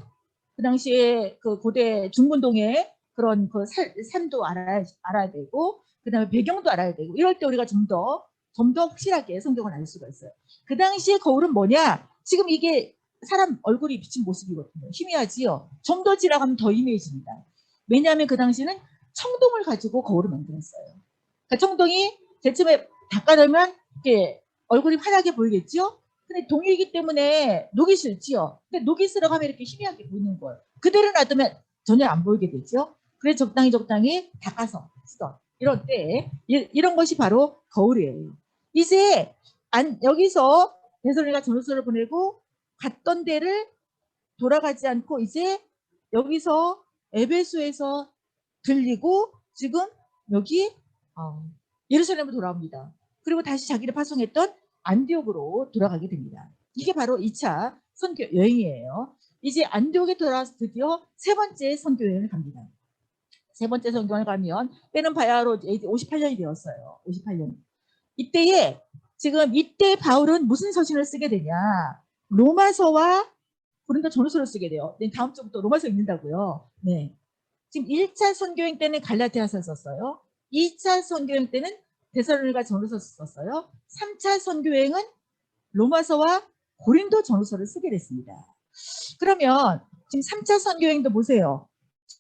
그 당시에 그 고대 중문동의 그런 그 삶도 알아야 되고 그 다음에 배경도 알아야 되고 이럴 때 우리가 좀 더 좀 더 확실하게 성경을 알 수가 있어요. 그 당시에 거울은 뭐냐? 지금 이게 사람 얼굴이 비친 모습이거든요. 희미하지요. 좀 더 지나가면 더 희미해집니다. 왜냐하면 그 당시에는 청동을 가지고 거울을 만들었어요. 그러니까 청동이 제쯤에 닦아내면 이렇게 얼굴이 환하게 보이겠죠? 근데 동이기 때문에 녹이 슬지요. 근데 녹이 슬어가면 이렇게 희미하게 보이는 거예요. 그대로 놔두면 전혀 안 보이게 되죠. 그래서 적당히 닦아서 쓰던 이런 때 이런 것이 바로 거울이에요. 이제 여기서 베드로가 전후서를 보내고 갔던 데를 돌아가지 않고 이제 여기서 에베소에서 들리고 지금 여기 예루살렘으로 돌아옵니다. 그리고 다시 자기를 파송했던 안디옥으로 돌아가게 됩니다. 이게 바로 2차 선교 여행이에요. 이제 안디옥에 돌아와서 드디어 세 번째 선교 여행을 갑니다. 세 번째 선교 여행을 가면 때는 바야흐로 58년이 되었어요. 58년. 이때 바울은 무슨 서신을 쓰게 되냐? 로마서와 고린도 전후서를 쓰게 돼요. 네, 다음 주부터 로마서 읽는다고요. 네. 지금 1차 선교행 때는 갈라디아서 썼어요. 2차 선교행 때는 데살로니가 전후서 썼어요. 3차 선교행은 로마서와 고린도 전후서를 쓰게 됐습니다. 그러면 지금 3차 선교행도 보세요.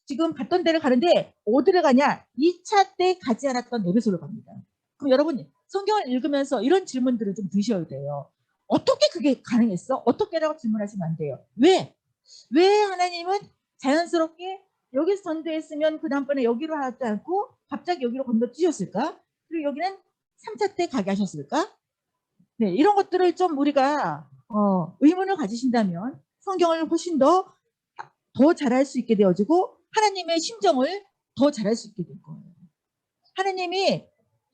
지금 갔던 데를 가는데 어디를 가냐? 2차 때 가지 않았던 에베소를 갑니다. 그럼 여러분 성경을 읽으면서 이런 질문들을 좀 드셔야 돼요. 어떻게 그게 가능했어? 어떻게라고 질문하시면 안 돼요. 왜 하나님은 자연스럽게 여기서 전도했으면 그 다음번에 여기로 하지 않고 갑자기 여기로 건너뛰셨을까? 그리고 여기는 3차 때 가게 하셨을까? 네, 이런 것들을 좀 우리가 의문을 가지신다면 성경을 훨씬 더 잘할 수 있게 되어지고 하나님의 심정을 더 잘할 수 있게 될 거예요. 하나님이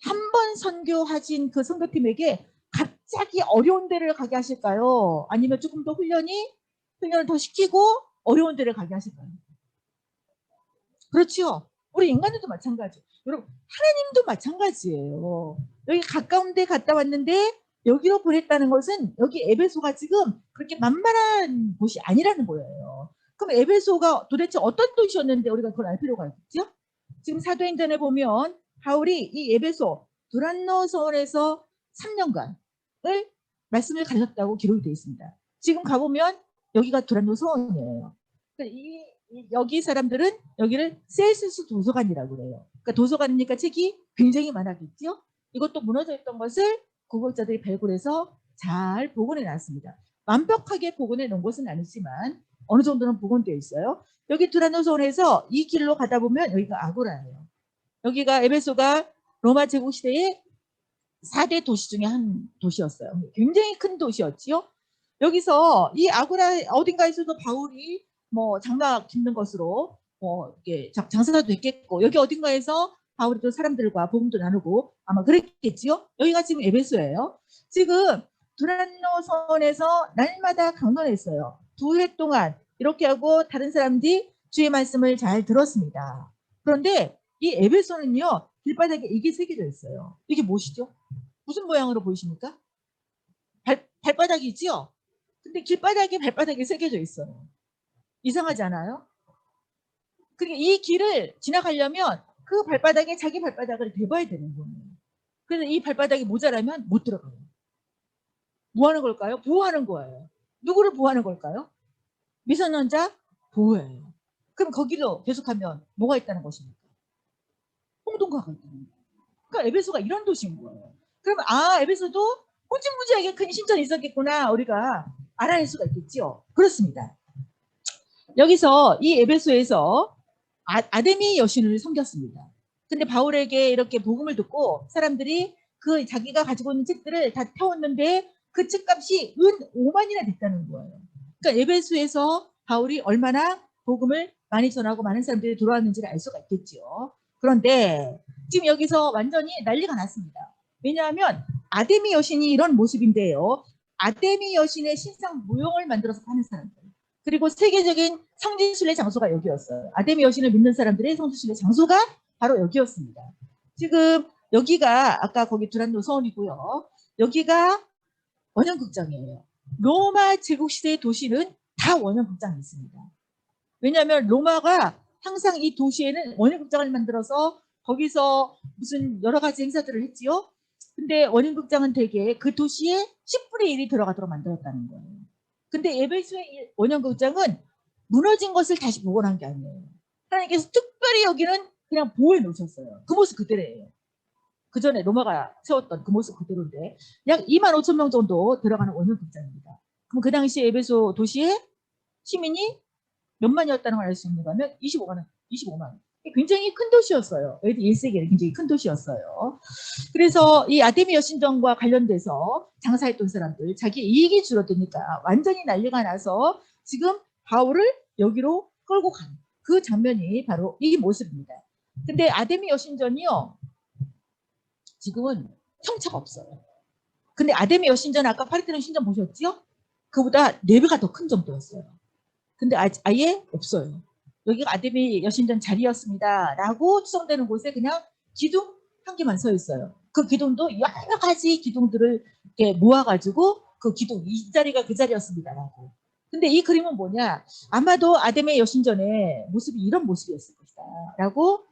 한 번 선교하신 그 선교팀에게 갑자기 어려운 데를 가게 하실까요? 아니면 조금 더 훈련을 더 시키고 어려운 데를 가게 하실까요? 그렇죠. 우리 인간들도 마찬가지. 여러분 하나님도 마찬가지예요. 여기 가까운 데 갔다 왔는데 여기로 보냈다는 것은 여기 에베소가 지금 그렇게 만만한 곳이 아니라는 거예요. 그럼 에베소가 도대체 어떤 도시였는데 우리가 그걸 알 필요가 있겠죠? 지금 사도행전에 보면 바울이 이 에베소 두란노 서원에서 3년간을 말씀을 가르쳤다고 기록이 되어 있습니다. 지금 가보면 여기가 두란노 서원이에요. 여기 사람들은 여기를 셀수스 도서관이라고 그래요. 그러니까 도서관이니까 책이 굉장히 많았겠죠. 이것도 무너져 있던 것을 고고학자들이 발굴해서 잘 복원해 놨습니다. 완벽하게 복원해 놓은 것은 아니지만 어느 정도는 복원되어 있어요. 여기 두란노서원에서 이 길로 가다 보면 여기가 아고라예요. 여기가 에베소가 로마 제국 시대의 4대 도시 중에 한 도시였어요. 굉장히 큰 도시였지요. 여기서 이 아고라 어딘가에서도 바울이 뭐 장막 짓는 것으로 이게 장사도 됐겠고 여기 어딘가에서 바울이 또 사람들과 복음도 나누고 아마 그랬겠지요. 여기가 지금 에베소예요. 지금 두란노선에서 날마다 강론했어요. 2회 동안 이렇게 하고 다른 사람들이 주의 말씀을 잘 들었습니다. 그런데 이 에베소는요 길바닥에 이게 새겨져 있어요. 이게 무엇이죠? 무슨 모양으로 보이십니까? 발바닥이지요? 근데 길바닥에 발바닥이 새겨져 있어요. 이상하지 않아요? 그러니까 이 길을 지나가려면 그 발바닥에 자기 발바닥을 대봐야 되는 거예요. 그래서 이 발바닥이 모자라면 못 들어가요. 뭐 하는 걸까요? 보호하는 거예요. 누구를 보호하는 걸까요? 미성년자 보호예요. 그럼 거기로 계속하면 뭐가 있다는 것입니까? 홍동가가 있다는 거예요. 그러니까 에베소가 이런 도시인 거예요. 그러면 에베소도 무지무지하게 큰 신전이 있었겠구나 우리가 알아낼 수가 있겠죠. 그렇습니다. 여기서 이 에베소에서 아데미 여신을 섬겼습니다. 근데 바울에게 이렇게 복음을 듣고 사람들이 그 자기가 가지고 있는 책들을 다 태웠는데 그 책값이 은 5만이나 됐다는 거예요. 그러니까 에베소에서 바울이 얼마나 복음을 많이 전하고 많은 사람들이 돌아왔는지를 알 수가 있겠죠. 그런데 지금 여기서 완전히 난리가 났습니다. 왜냐하면 아데미 여신이 이런 모습인데요. 아데미 여신의 신상 무용을 만들어서 파는 사람들. 그리고 세계적인 성지순례 장소가 여기였어요. 아데미 여신을 믿는 사람들의 성지순례 장소가 바로 여기였습니다. 지금 여기가 아까 거기 두란노 서원이고요. 여기가 원형극장이에요. 로마 제국시대의 도시는 다 원형극장이 있습니다. 왜냐하면 로마가 항상 이 도시에는 원형극장을 만들어서 거기서 무슨 여러 가지 행사들을 했지요. 근데 원형극장은 대개 그 도시에 10분의 1이 들어가도록 만들었다는 거예요. 근데 에베소의 원형극장은 무너진 것을 다시 복원한 게 아니에요. 하나님께서 특별히 여기는 그냥 보호해 놓으셨어요. 그 모습 그대로예요. 그 전에 로마가 세웠던 그 모습 그대로인데 약 2만 5천 명 정도 들어가는 원형극장입니다. 그럼 그 당시 에베소 도시에 시민이 몇 만이었다는 걸 알 수 있는가 하면 25만. 굉장히 큰 도시였어요. AD 1세기에 굉장히 큰 도시였어요. 그래서 이 아데미 여신전과 관련돼서 장사했던 사람들 자기 이익이 줄어드니까 완전히 난리가 나서 지금 바울을 여기로 끌고 간 그 장면이 바로 이 모습입니다. 근데 아데미 여신전이요. 지금은 형체가 없어요. 근데 아데미 여신전 아까 파리테논 신전 보셨죠? 그보다 4배가 더 큰 정도였어요. 근데 아예 없어요. 여기가 아데미 여신전 자리였습니다. 라고 추정되는 곳에 그냥 기둥 한 개만 서 있어요. 그 기둥도 여러 가지 기둥들을 이렇게 모아가지고 그 기둥, 이 자리가 그 자리였습니다. 라고. 근데 이 그림은 뭐냐? 아마도 아데미 여신전의 모습이 이런 모습이었을 것이다. 라고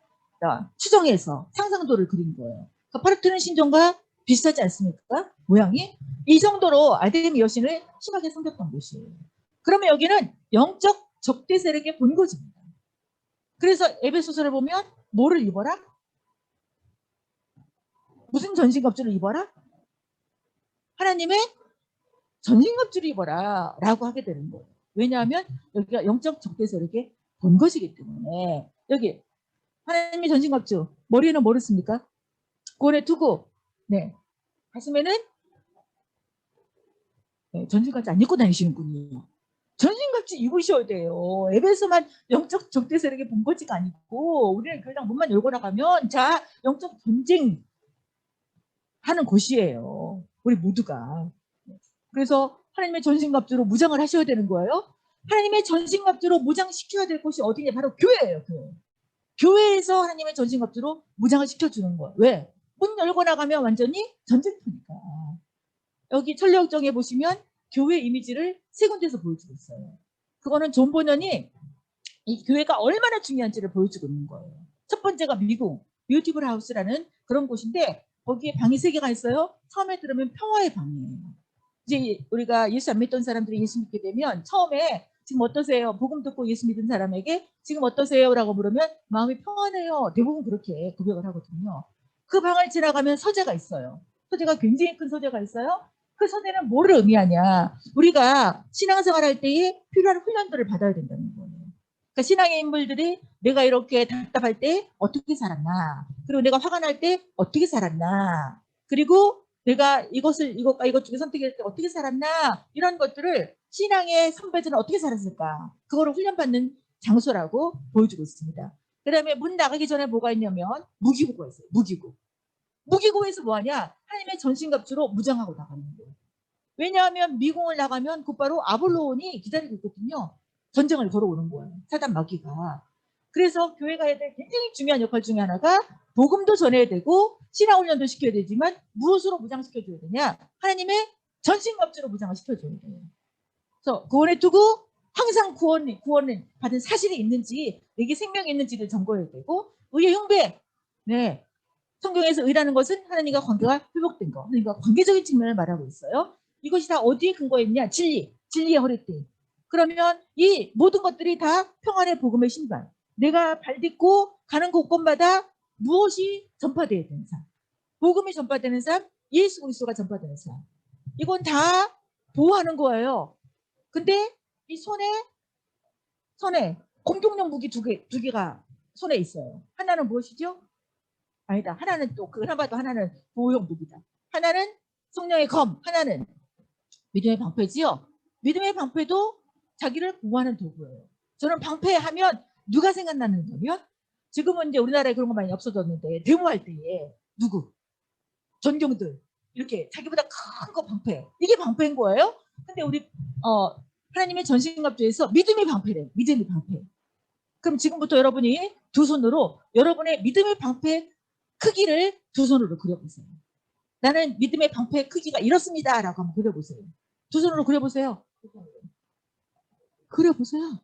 추정해서 상상도를 그린 거예요. 그러니까 파르테논 신전과 비슷하지 않습니까? 모양이? 이 정도로 아데미 여신을 심하게 섬겼던 곳이에요. 그러면 여기는 영적 적대 세력의 본거지입니다. 그래서 에베소서를 보면 뭐를 입어라? 무슨 전신갑주를 입어라? 하나님의 전신갑주를 입어라 라고 하게 되는 거예요. 왜냐하면 여기가 영적 적대 세력의 본거지이기 때문에 여기 하나님의 전신갑주 머리에는 뭐를 씁니까? 구원의 투구. 네. 가슴에는 전신갑주 안 입고 다니시는군요. 전신갑주 입으셔야 돼요. 에베소만 영적 적대 세력의 본거지가 아니고 우리는 그냥 문만 열고 나가면 자 영적 전쟁 하는 곳이에요. 우리 모두가. 그래서 하나님의 전신갑주로 무장을 하셔야 되는 거예요. 하나님의 전신갑주로 무장시켜야 될 곳이 어디냐? 바로 교회예요. 교회. 교회에서 하나님의 전신갑주로 무장을 시켜주는 거예요. 왜? 문 열고 나가면 완전히 전쟁터니까. 여기 천리역정에 보시면 교회 이미지를 세 군데에서 보여주고 있어요. 그거는 존 보년이 이 교회가 얼마나 중요한지를 보여주고 있는 거예요. 첫 번째가 미국 뷰티풀 하우스라는 그런 곳인데 거기에 방이 3개가 있어요. 처음에 들으면 평화의 방이에요. 이제 우리가 예수 안 믿던 사람들이 예수 믿게 되면 처음에 지금 어떠세요? 복음 듣고 예수 믿은 사람에게 지금 어떠세요? 라고 물으면 마음이 평안해요. 대부분 그렇게 고백을 하거든요. 그 방을 지나가면 서재가 있어요. 서재가 굉장히 큰 서재가 있어요. 그 서재는 뭐를 의미하냐? 우리가 신앙생활 할 때에 필요한 훈련들을 받아야 된다는 거예요. 그러니까 신앙의 인물들이 내가 이렇게 답답할 때 어떻게 살았나? 그리고 내가 화가 날 때 어떻게 살았나? 그리고 내가 이것과 이것 중에 선택할 때 어떻게 살았나? 이런 것들을 신앙의 선배들은 어떻게 살았을까? 그거를 훈련받는 장소라고 보여주고 있습니다. 그 다음에 문 나가기 전에 뭐가 있냐면 무기고가 있어요. 무기고. 무기고에서 뭐하냐? 하나님의 전신갑주로 무장하고 나가는 거예요. 왜냐하면 미궁을 나가면 곧바로 아볼론이 기다리고 있거든요. 전쟁을 걸어오는 거예요. 사단 마귀가. 그래서 교회가 해야 될 굉장히 중요한 역할 중에 하나가 복음도 전해야 되고 신앙훈련도 시켜야 되지만 무엇으로 무장시켜줘야 되냐? 하나님의 전신갑주로 무장을 시켜줘야 돼요. 그래서 구원의 투구 항상 구원을 받은 사실이 있는지 내게 생명이 있는지를 점거해야 되고 의의 흉배. 네. 성경에서 의라는 것은 하나님과 관계가 회복된 거. 하나님과 관계적인 측면을 말하고 있어요. 이것이 다 어디에 근거해 있냐? 진리의 허리띠. 그러면 이 모든 것들이 다 평안의 복음의 신발. 내가 발 딛고 가는 곳곳마다 무엇이 전파되어야 되는 삶. 복음이 전파되는 삶, 예수 그리스도가 전파되는 삶. 이건 다 보호하는 거예요. 근데 이 손에 공격용 무기 두 개가 손에 있어요. 하나는 무엇이죠? 아니다. 하나는 또 그나마도 하나는 보호용 무기다. 하나는 성령의 검, 하나는 믿음의 방패지요. 믿음의 방패도 자기를 보호하는 도구예요. 저는 방패하면 누가 생각나는 거면 지금은 이제 우리나라에 그런 거 많이 없어졌는데 데모할 때에 누구? 전경들 이렇게 자기보다 큰 거 방패. 이게 방패인 거예요. 근데 우리 하나님의 전신갑주에서 믿음의 방패래. 믿음의 방패. 그럼 지금부터 여러분이 두 손으로 여러분의 믿음의 방패 크기를 두 손으로 그려보세요. 나는 믿음의 방패 크기가 이렇습니다. 라고 한번 그려보세요. 두 손으로 그려보세요. 그려보세요.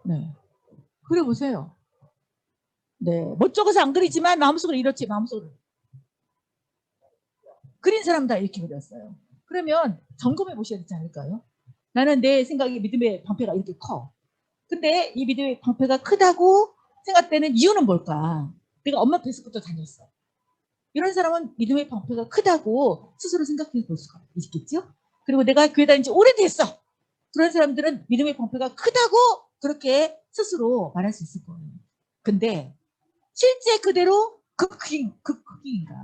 네. 그려보세요. 네. 멋쩍어서 안 그리지만 마음속으로 이렇지, 마음속으로. 그린 사람 다 이렇게 그렸어요. 그러면 점검해 보셔야 되지 않을까요? 나는 내 생각에 믿음의 방패가 이렇게 커. 근데 이 믿음의 방패가 크다고 생각되는 이유는 뭘까? 내가 엄마 뱃속부터 다녔어. 이런 사람은 믿음의 방패가 크다고 스스로 생각해 볼 수가 있겠죠? 그리고 내가 교회 다닌 지 오래됐어. 그런 사람들은 믿음의 방패가 크다고 그렇게 스스로 말할 수 있을 거예요. 근데 실제 그대로 그 크기인가?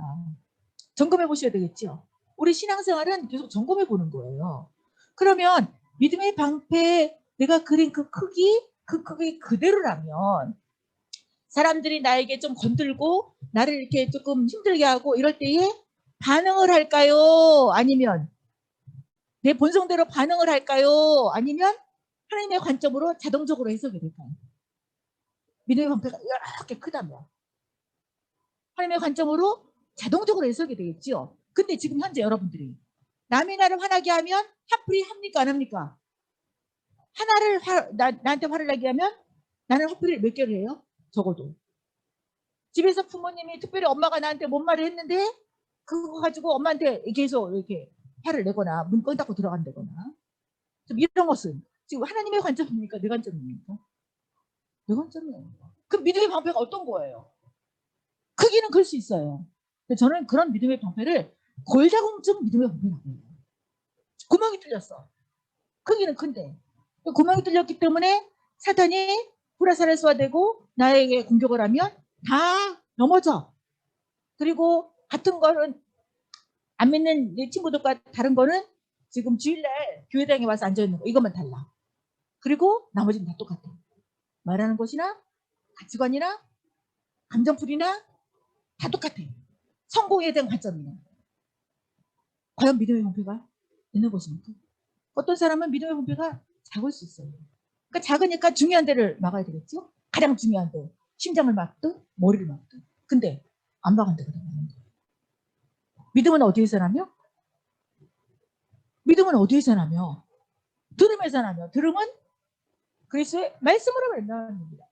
점검해 보셔야 되겠죠. 우리 신앙생활은 계속 점검해 보는 거예요. 그러면 믿음의 방패 내가 그린 그 크기 그대로라면 사람들이 나에게 좀 건들고 나를 이렇게 조금 힘들게 하고 이럴 때에 반응을 할까요? 아니면 내 본성대로 반응을 할까요? 아니면 하나님의 관점으로 자동적으로 해석이 될까요? 믿음의 방패가 이렇게 크다면 하나님의 관점으로 자동적으로 해석이 되겠죠. 근데 지금 현재 여러분들이 남이 나를 화나게 하면 화풀이 합니까? 안 합니까? 나한테 화를 나게 하면 나는 화풀이를 몇 개를 해요? 적어도. 집에서 부모님이 특별히 엄마가 나한테 뭔 말을 했는데 그거 가지고 엄마한테 계속 이렇게 화를 내거나 문 뻥 닫고 들어간다거나 좀 이런 것은 지금 하나님의 관점입니까? 내 관점입니까? 내 관점이에요. 그럼 믿음의 방패가 어떤 거예요? 크기는 클 수 있어요. 근데 저는 그런 믿음의 방패를 골다공증 믿음의 방패라고 해요. 구멍이 뚫렸어. 크기는 큰데 구멍이 뚫렸기 때문에 사탄이 불화살에서되고 나에게 공격을 하면 다 넘어져. 그리고 같은 거는 안 믿는 내 친구들과 다른 거는 지금 주일날 교회당에 와서 앉아있는 거 이것만 달라. 그리고 나머지는 다 똑같아. 말하는 것이나 가치관이나 감정풀이나 다 똑같아. 성공에 대한 관점이나. 과연 믿음의 방패가 있는 것입니까? 어떤 사람은 믿음의 방패가 작을 수 있어요. 그러니까 작으니까 중요한 데를 막아야 되겠죠? 가장 중요한 데. 심장을 막든 머리를 막든. 근데 안 막은 데가 많은 거예요. 믿음은 어디에서 나며? 믿음은 어디에서 나며? 들음에서 나며. 들음은 그리스도의 말씀으로 말미암습니다.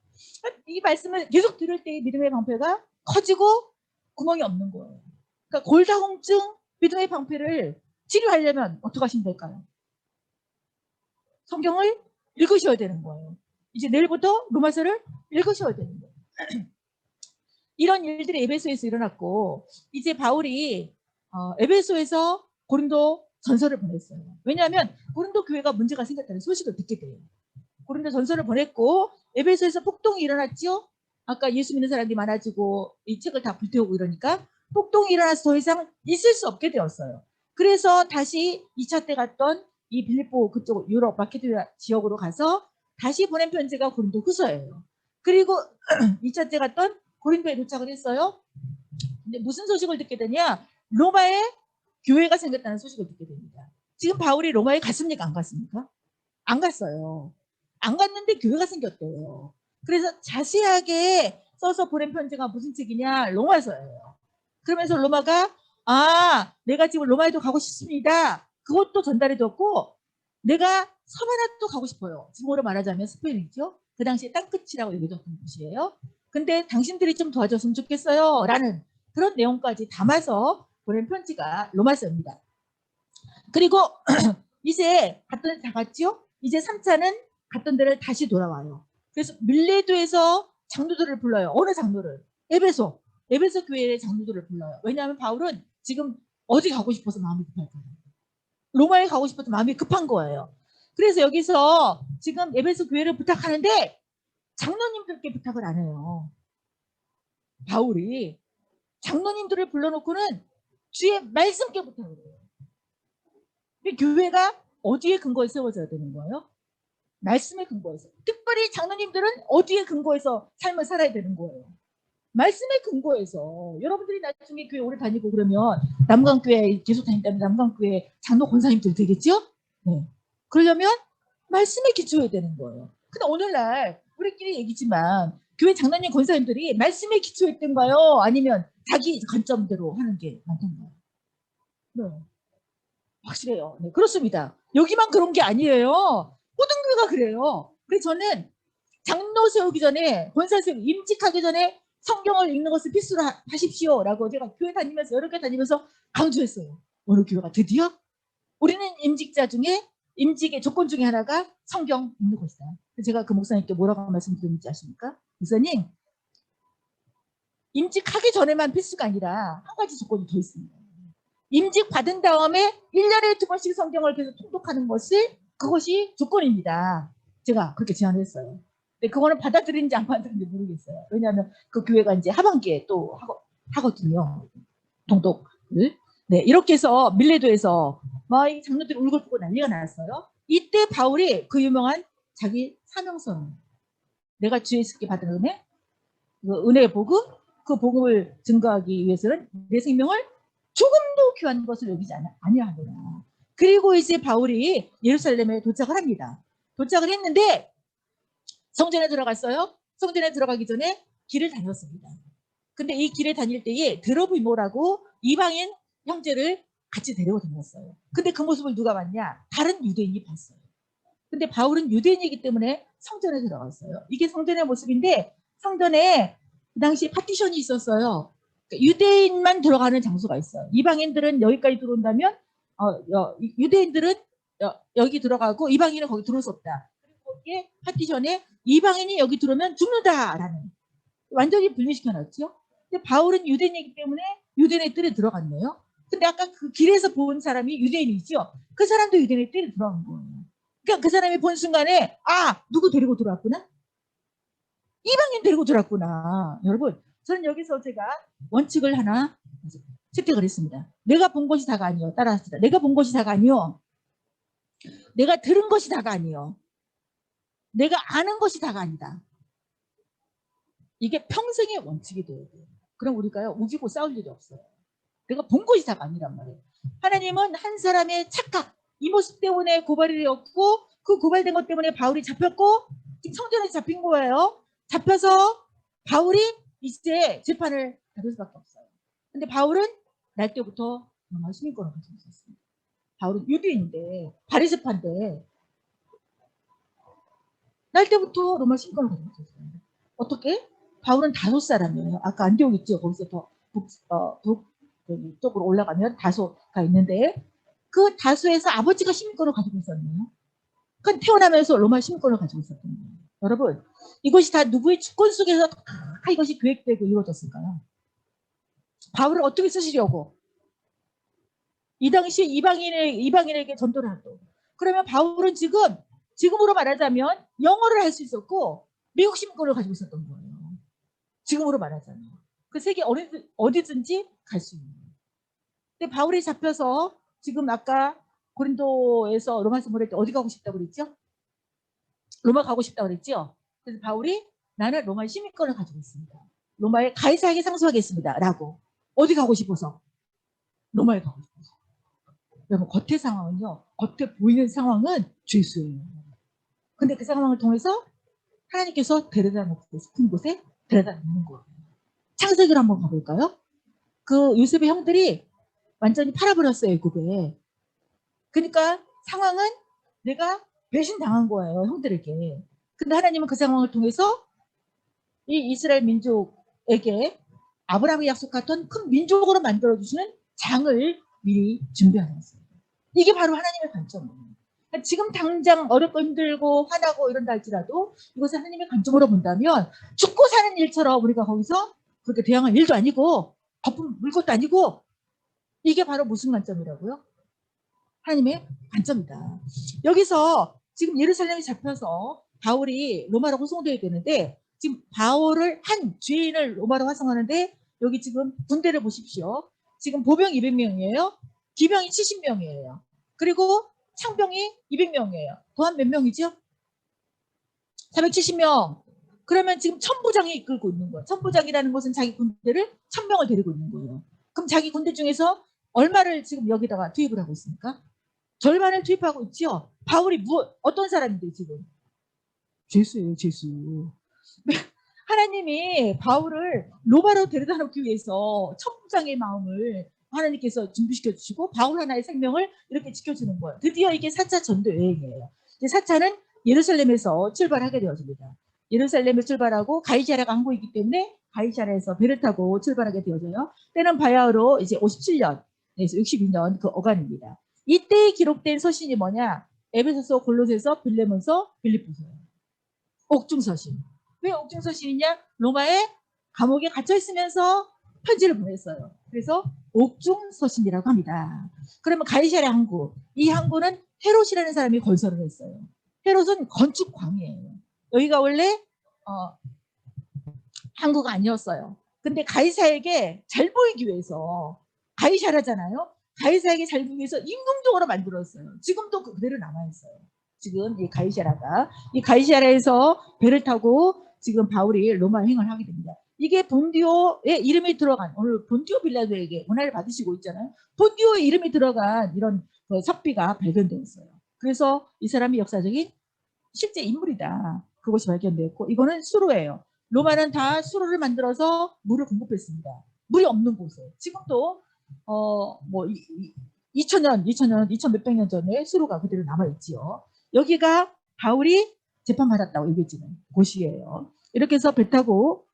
이 말씀을 계속 들을 때 믿음의 방패가 커지고 구멍이 없는 거예요. 그러니까 골다공증 믿음의 방패를 치료하려면 어떻게 하시면 될까요? 성경을 읽으셔야 되는 거예요. 이제 내일부터 로마서를 읽으셔야 되는 거예요. 이런 일들이 에베소에서 일어났고 이제 바울이 에베소에서 고린도 전서를 보냈어요. 왜냐하면 고린도 교회가 문제가 생겼다는 소식을 듣게 돼요. 고린도 전서를 보냈고 에베소에서 폭동이 일어났죠. 아까 예수 믿는 사람들이 많아지고 이 책을 다 불태우고 이러니까 폭동이 일어나서 더 이상 있을 수 없게 되었어요. 그래서 다시 2차 때 갔던 이 빌립보 그쪽 유럽 마케도니아 지역으로 가서 다시 보낸 편지가 고린도 후서예요. 그리고 2차 때 갔던 고린도에 도착을 했어요. 근데 무슨 소식을 듣게 되냐? 로마에 교회가 생겼다는 소식을 듣게 됩니다. 지금 바울이 로마에 갔습니까? 안 갔습니까? 안 갔어요. 안 갔는데 교회가 생겼대요. 그래서 자세하게 써서 보낸 편지가 무슨 책이냐? 로마서예요. 그러면서 로마가 내가 지금 로마에도 가고 싶습니다. 그것도 전달해줬고 내가 서바나도 가고 싶어요. 지금으로 말하자면 스페인이죠. 그 당시에 땅끝이라고 얘기해줬던 곳이에요. 근데 당신들이 좀 도와줬으면 좋겠어요. 라는 그런 내용까지 담아서 보낸 편지가 로마서입니다. 그리고 이제 갔던 데 다 갔죠? 이제 3차는 갔던 데를 다시 돌아와요. 그래서 밀레도에서 장로들을 불러요. 어느 장로를? 에베소 교회의 장로들을 불러요. 왜냐하면 바울은 지금 어디 가고 싶어서 마음이 급할 거예요. 로마에 가고 싶어서 마음이 급한 거예요. 그래서 여기서 지금 에베소 교회를 부탁하는데 장로님들께 부탁을 안 해요. 바울이 장로님들을 불러놓고는 주의 말씀께 부탁을 해요. 교회가 어디에 근거해 세워져야 되는 거예요? 말씀에 근거해서. 특별히 장로님들은 어디에 근거해서 삶을 살아야 되는 거예요? 말씀에 근거해서. 여러분들이 나중에 교회 오래 다니고 그러면 남강교회 계속 다닌다면 남강교회 장로 권사님들 되겠죠? 네. 그러려면 말씀에 기초해야 되는 거예요. 근데 오늘날 우리끼리 얘기지만 교회 장로님 권사님들이 말씀에 기초했던가요? 아니면 자기 관점대로 하는 게 많던가요? 네. 확실해요. 네, 그렇습니다. 여기만 그런 게 아니에요. 모든 교회가 그래요. 그래서 저는 장로 세우기 전에, 권사 세우기, 임직하기 전에 성경을 읽는 것을 필수로 하십시오라고 제가 교회 다니면서 여러 개 다니면서 강조했어요. 어느 교회가 드디어 우리는 임직자 중에 임직의 조건 중에 하나가 성경 읽는 것이다. 제가 그 목사님께 뭐라고 말씀드렸는지 아십니까? 목사님, 임직하기 전에만 필수가 아니라 한 가지 조건이 더 있습니다. 임직 받은 다음에 1년에 2번씩 성경을 계속 통독하는 것을 그것이 조건입니다. 제가 그렇게 제안을 했어요. 근데 그거는 받아들인지 안 받아들인지 모르겠어요. 왜냐하면 그 교회가 이제 하반기에 또 하거든요. 통독을. 네, 이렇게 해서 밀레도에서 막 이 장로들이 울고불고 난리가 났어요. 이때 바울이 그 유명한 자기 사명선, 내가 주 예수께 받은 은혜, 그 은혜의 복음, 그 복음을 증거하기 위해서는 내 생명을 조금도 귀한 것을 여기지 아니하노라. 그리고 이제 바울이 예루살렘에 도착을 합니다. 도착을 했는데 성전에 들어갔어요. 성전에 들어가기 전에 길을 다녔습니다. 근데 이 길에 다닐 때에 드로비모라고 이방인 형제를 같이 데리고 다녔어요. 근데 그 모습을 누가 봤냐? 다른 유대인이 봤어요. 근데 바울은 유대인이기 때문에 성전에 들어갔어요. 이게 성전의 모습인데 성전에 그 당시 파티션이 있었어요. 그러니까 유대인만 들어가는 장소가 있어요. 이방인들은 여기까지 들어온다면 유대인들은 여기 들어가고 이방인은 거기 들어올 수 없다. 그리고 거기에 파티션에 이방인이 여기 들어오면 죽는다라는 완전히 분리시켜놨죠. 근데 바울은 유대인이기 때문에 유대인의 뜰에 들어갔네요. 근데 아까 그 길에서 본 사람이 유대인이죠. 그 사람도 유대인의 뜰에 들어간 거예요. 그러니까 그 사람이 본 순간에 누구 데리고 들어왔구나? 이방인 데리고 들어왔구나. 여러분, 저는 여기서 제가 원칙을 하나 채택을 했습니다. 내가 본 것이 다가 아니요. 따라합시다. 내가 본 것이 다가 아니요. 내가 들은 것이 다가 아니요. 내가 아는 것이 다가 아니다. 이게 평생의 원칙이 돼야 돼요. 그럼 우리가요, 우기고 싸울 일이 없어요. 내가 본 것이 다가 아니란 말이에요. 하나님은 한 사람의 착각, 이 모습 때문에 고발이 되었고 그 고발된 것 때문에 바울이 잡혔고 지금 성전에 잡힌 거예요. 잡혀서 바울이 이제 재판을 받을 수밖에 없어요. 근데 바울은 날 때부터 로마 시민권을 가지고 있었습니다. 바울은 유대인인데 바리새파인데 날 때부터 로마 시민권을 가지고 있었어요. 어떻게? 바울은 다소 사람이에요. 아까 안디옥 있죠. 거기서 더 북쪽으로 올라가면 다소가 있는데 그 다소에서 아버지가 시민권을 가지고 있었네요. 그건 태어나면서 로마 시민권을 가지고 있었던 거예요. 여러분, 이것이 다 누구의 주권 속에서 다 이것이 계획되고 이루어졌을까요? 바울을 어떻게 쓰시려고? 이 당시에 이방인에게 전도를 하고. 그러면 바울은 지금으로 말하자면 영어를 할 수 있었고 미국 시민권을 가지고 있었던 거예요. 지금으로 말하자면. 그 세계 어디든지 갈 수 있는 거예요. 근데 바울이 잡혀서 지금 아까 고린도에서 로마서 보낼 때 어디 가고 싶다고 그랬죠? 로마 가고 싶다고 그랬죠? 그래서 바울이 나는 로마의 시민권을 가지고 있습니다. 로마에 가이사에게 상소하겠습니다. 라고. 어디 가고 싶어서? 로마에 가고 싶어서. 여러분, 겉의 상황은요. 겉에 보이는 상황은 죄수예요. 근데 그 상황을 통해서 하나님께서 데려다 놓고 싶은 곳에 데려다 놓는 거예요. 창세기로 한번 가볼까요? 그 요셉의 형들이 완전히 팔아버렸어요. 애굽에. 그러니까 상황은 내가 배신당한 거예요. 형들에게. 근데 하나님은 그 상황을 통해서 이 이스라엘 민족에게 아브라함이 약속했던 큰 민족으로 만들어주시는 장을 미리 준비하셨어요. 이게 바로 하나님의 관점이에요. 그러니까 지금 당장 어렵고 힘들고 화나고 이런다 할지라도 이것을 하나님의 관점으로 본다면 죽고 사는 일처럼 우리가 거기서 그렇게 대항할 일도 아니고 거품 물 것도 아니고 이게 바로 무슨 관점이라고요? 하나님의 관점이다. 여기서 지금 예루살렘에 잡혀서 바울이 로마로 호송되어야 되는데 지금 바울을 한 죄인을 로마로 화송하는데 여기 지금 군대를 보십시오. 지금 보병 200명이에요. 기병이 70명이에요. 그리고 창병이 200명이에요. 더한 몇 명이죠? 470명. 그러면 지금 천부장이 이끌고 있는 거예요. 천부장이라는 것은 자기 군대를 1000명을 데리고 있는 거예요. 그럼 자기 군대 중에서 얼마를 지금 여기다가 투입을 하고 있습니까? 절반을 투입하고 있죠. 바울이 어떤 사람인데 지금? 죄수예요, 죄수. 하나님이 바울을 로마로 데려다 놓기 위해서 천부장의 마음을 하나님께서 준비시켜 주시고 바울 하나의 생명을 이렇게 지켜주는 거예요. 드디어 이게 4차 전도 여행이에요. 4차는 예루살렘에서 출발하게 되어집니다. 예루살렘에 출발하고 가이사랴가 항구이기 때문에 가이샤라에서 배를 타고 출발하게 되어져요. 때는 바야흐로 이제 57년에서 62년 그 어간입니다. 이때 기록된 서신이 뭐냐? 에베소서, 골로새서, 빌레몬서, 빌립보서예요. 옥중서신. 왜 옥중서신이냐? 로마의 감옥에 갇혀 있으면서 편지를 보냈어요. 그래서 옥중서신이라고 합니다. 그러면 가이사랴 항구, 이 항구는 헤롯이라는 사람이 건설을 했어요. 헤롯은 건축광이에요. 여기가 원래 항구가 아니었어요. 근데 가이사에게 잘 보이기 위해서, 가이샤라잖아요. 가이사에게 잘 보이기 위해서 인공적으로 만들었어요. 지금도 그대로 남아있어요. 지금 이 가이샤라가, 이 가이샤라에서 배를 타고 지금 바울이 로마 행을 하게 됩니다. 이게 본디오의 이름이 들어간, 오늘 본디오 빌라도에게 문화를 받으시고 있잖아요. 본디오의 이름이 들어간 이런 섭비가 발견되었어요. 그래서 이 사람이 역사적인 실제 인물이다. 그것이 발견되었고, 이거는 수로예요. 로마는 다 수로를 만들어서 물을 공급했습니다. 물이 없는 곳에. 지금도 2000년, 2000몇백 년 전에 수로가 그대로 남아있지요. 여기가 바울이 재판받았다고 얘기해주는 곳이에요. 이렇게 해서 배 타고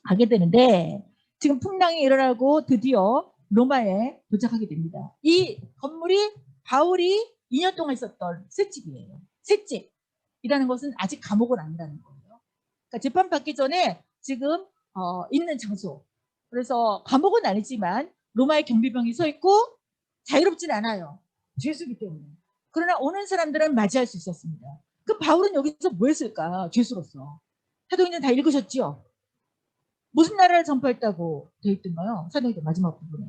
가게 되는데, 지금 풍랑이 일어나고 드디어 로마에 도착하게 됩니다. 이 건물이 바울이 2년 동안 있었던 셋집이에요. 셋집이라는 것은 아직 감옥은 아니라는 거예요. 그러니까 재판 받기 전에 지금 있는 장소. 그래서 감옥은 아니지만 로마의 경비병이 서 있고 자유롭진 않아요. 죄수기 때문에. 그러나 오는 사람들은 맞이할 수 있었습니다. 그 바울은 여기서 뭐 했을까? 죄수로서. 사도행전 다 읽으셨죠? 무슨 나라를 전파했다고 되어 있던가요? 사도행전 마지막 부분에.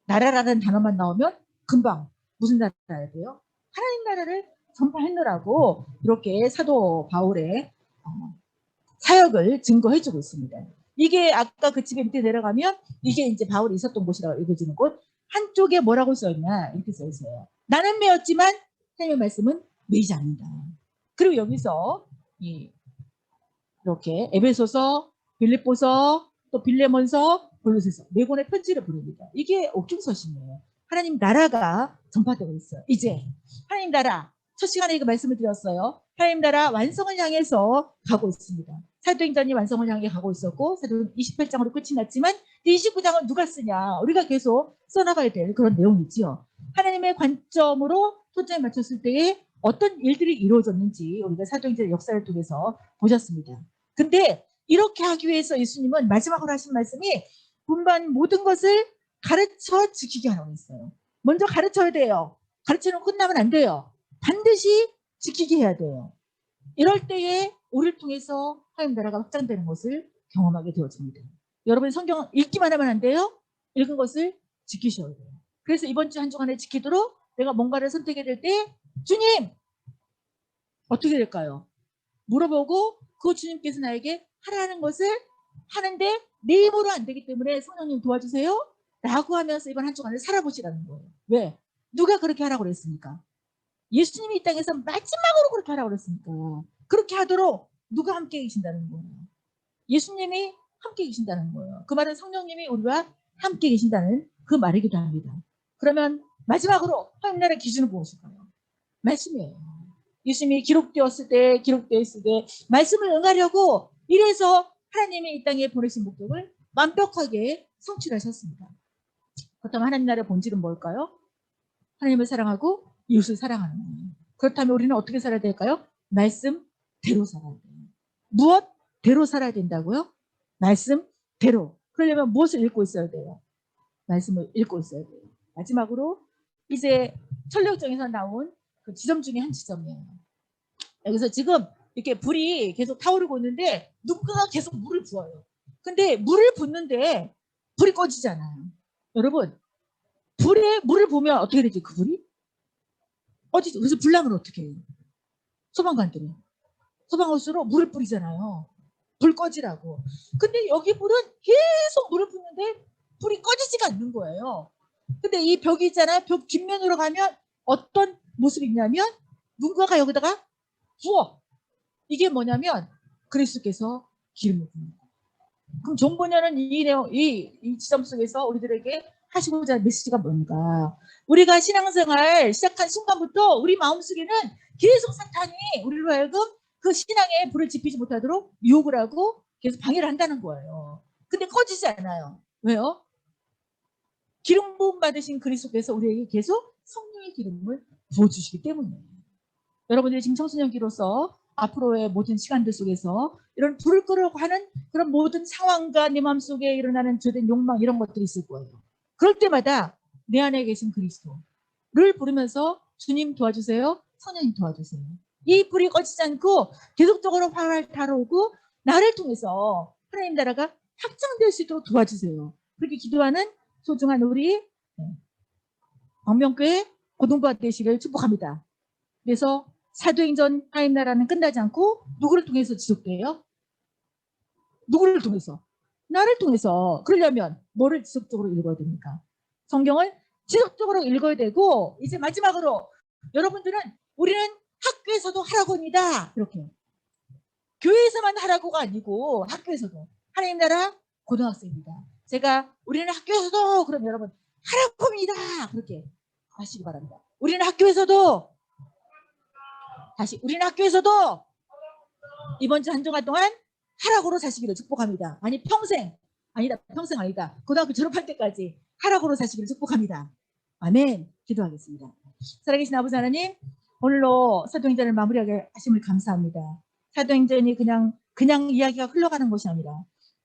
나라라는 단어만 나오면 금방 무슨 나라야 돼요? 하나님 나라를 전파했느라고 이렇게 사도 바울의 사역을 증거해주고 있습니다. 이게 아까 그 집에 밑에 내려가면 이게 이제 바울이 있었던 곳이라고 읽어지는 곳. 한쪽에 뭐라고 써있냐 이렇게 써있어요. 나는 매였지만 하나님의 말씀은 매이지 않는다. 그리고 여기서 이렇게 에베소서, 빌립보서, 또 빌레몬서, 골로새서 네 권의 편지를 보냅니다. 이게 옥중서신이에요. 하나님 나라가 전파되고 있어요. 이제 하나님 나라, 첫 시간에 이거 말씀을 드렸어요. 하나님 나라 완성을 향해서 가고 있습니다. 사도행전이 완성을 향해 가고 있었고, 사도행전 28장으로 끝이 났지만 이 29장은 누가 쓰냐? 우리가 계속 써나가야 될 그런 내용이지요. 하나님의 관점으로 초점을 맞췄을 때에 어떤 일들이 이루어졌는지 우리가 사도행전의 역사를 통해서 보셨습니다. 근데 이렇게 하기 위해서 예수님은 마지막으로 하신 말씀이 분반 모든 것을 가르쳐 지키게 하라고 했어요. 먼저 가르쳐야 돼요. 가르치는 끝나면 안 돼요. 반드시 지키게 해야 돼요. 이럴 때에 우리를 통해서 하나님 나라가 확장되는 것을 경험하게 되어집니다. 여러분 성경 읽기만 하면 안 돼요. 읽은 것을 지키셔야 돼요. 그래서 이번 주 한 주간에 지키도록 내가 뭔가를 선택해야 될 때 주님 어떻게 될까요? 물어보고 그 주님께서 나에게 하라는 것을 하는데 내 힘으로 안 되기 때문에 성령님 도와주세요 라고 하면서 이번 한 주간을 살아보시라는 거예요. 왜? 누가 그렇게 하라고 그랬습니까? 예수님이 이 땅에서 마지막으로 그렇게 하라고 그랬습니까? 그렇게 하도록 누가 함께 계신다는 거예요? 예수님이 함께 계신다는 거예요. 그 말은 성령님이 우리와 함께 계신다는 그 말이기도 합니다. 그러면 마지막으로 하나님 나라의 기준은 무엇일까요? 말씀이에요. 예수님이 기록되었을 때 말씀을 응하려고 이래서 하나님이 이 땅에 보내신 목적을 완벽하게 성취하셨습니다. 그렇다면 하나님 나라의 본질은 뭘까요? 하나님을 사랑하고 이웃을 사랑하는 거예요. 그렇다면 우리는 어떻게 살아야 될까요? 말씀대로 살아야 돼요. 무엇대로 살아야 된다고요? 말씀대로. 그러려면 무엇을 읽고 있어야 돼요? 말씀을 읽고 있어야 돼요. 마지막으로 이제 천력정에서 나온 그 지점 중에 한 지점이에요. 여기서 지금 이렇게 불이 계속 타오르고 있는데 누군가가 계속 물을 부어요. 근데 물을 붓는데 불이 꺼지잖아요. 여러분 불에 물을 부으면 어떻게 되지? 그 불이? 꺼지죠. 그래서 불나면 어떻게 해요? 소방관들이 소방호스로 물을 뿌리잖아요. 불 꺼지라고. 근데 여기 불은 계속 물을 붓는데 불이 꺼지지가 않는 거예요. 근데 이 벽이 있잖아요. 벽 뒷면으로 가면 어떤 모습이 있냐면 누군가가 여기다가 부어. 이게 뭐냐면 그리스도께서 기름을 부는 거예요. 그럼 존보녀는 이 내용, 이 지점 속에서 우리들에게 하시고자 하는 메시지가 뭔가? 우리가 신앙생활 시작한 순간부터 우리 마음속에는 계속 사탄이 우리로 하여금 그 신앙에 불을 지피지 못하도록 유혹을 하고 계속 방해를 한다는 거예요. 근데 꺼지지 않아요. 왜요? 기름 부음 받으신 그리스도께서 우리에게 계속 성령의 기름을 부어주시기 때문이에요. 여러분들이 지금 청소년기로서 앞으로의 모든 시간들 속에서 이런 불을 끄려고 하는 그런 모든 상황과 내 마음속에 일어나는 주된 욕망 이런 것들이 있을 거예요. 그럴 때마다 내 안에 계신 그리스도를 부르면서 주님 도와주세요. 성령님 도와주세요. 이 불이 꺼지지 않고 계속적으로 활활 타오르고 나를 통해서 하나님 나라가 확장될 수 있도록 도와주세요. 그렇게 기도하는 소중한 우리 광명교회 고등부가 되시길 축복합니다. 그래서 사도행전 하나님 나라는 끝나지 않고 누구를 통해서 지속돼요? 누구를 통해서? 나를 통해서. 그러려면 뭐를 지속적으로 읽어야 됩니까? 성경을 지속적으로 읽어야 되고 이제 마지막으로 여러분들은 우리는 학교에서도 하라고입니다. 이렇게. 교회에서만 하라고가 아니고 학교에서도. 하나님 나라 고등학생입니다. 제가 우리는 학교에서도 그럼 여러분 하라고입니다. 그렇게 하시기 바랍니다. 우리는 학교에서도 다시 우리는 학교에서도 이번 주 한 주간 동안 하라고로 사시기를 축복합니다. 아니 평생 아니다 평생 아니다 고등학교 졸업할 때까지 하라고로 사시기를 축복합니다. 아멘. 기도하겠습니다. 살아계신 아버지 하나님 오늘로 사도행전을 마무리하게 하심을 감사합니다. 사도행전이 그냥 이야기가 흘러가는 것이 아니라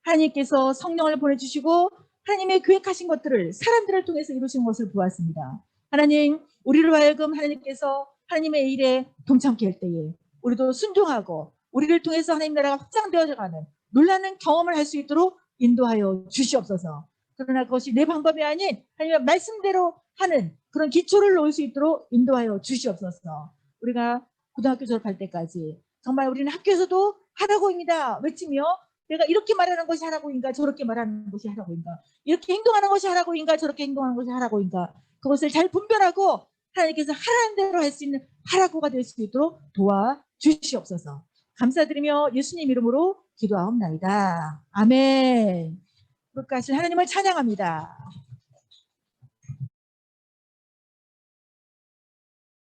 하나님께서 성령을 보내주시고 하나님의 계획하신 것들을 사람들을 통해서 이루신 것을 보았습니다. 하나님 우리를 하여금 하나님께서 하나님의 일에 동참케 할 때에 우리도 순종하고 우리를 통해서 하나님 나라가 확장되어가는 놀라는 경험을 할 수 있도록 인도하여 주시옵소서. 그러나 그것이 내 방법이 아닌 하나님의 말씀대로 하는 그런 기초를 놓을 수 있도록 인도하여 주시옵소서. 우리가 고등학교 졸업할 때까지 정말 우리는 학교에서도 하라고입니다 외치며 내가 이렇게 말하는 것이 하라고인가 저렇게 말하는 것이 하라고인가 이렇게 행동하는 것이 하라고인가 저렇게 행동하는 것이 하라고인가 그것을 잘 분별하고 하나님께서 하라는 대로 할 수 있는 하라고가 될 수 있도록 도와주시옵소서. 감사드리며 예수님 이름으로 기도하옵나이다. 아멘. 끝까지 하나님을 찬양합니다.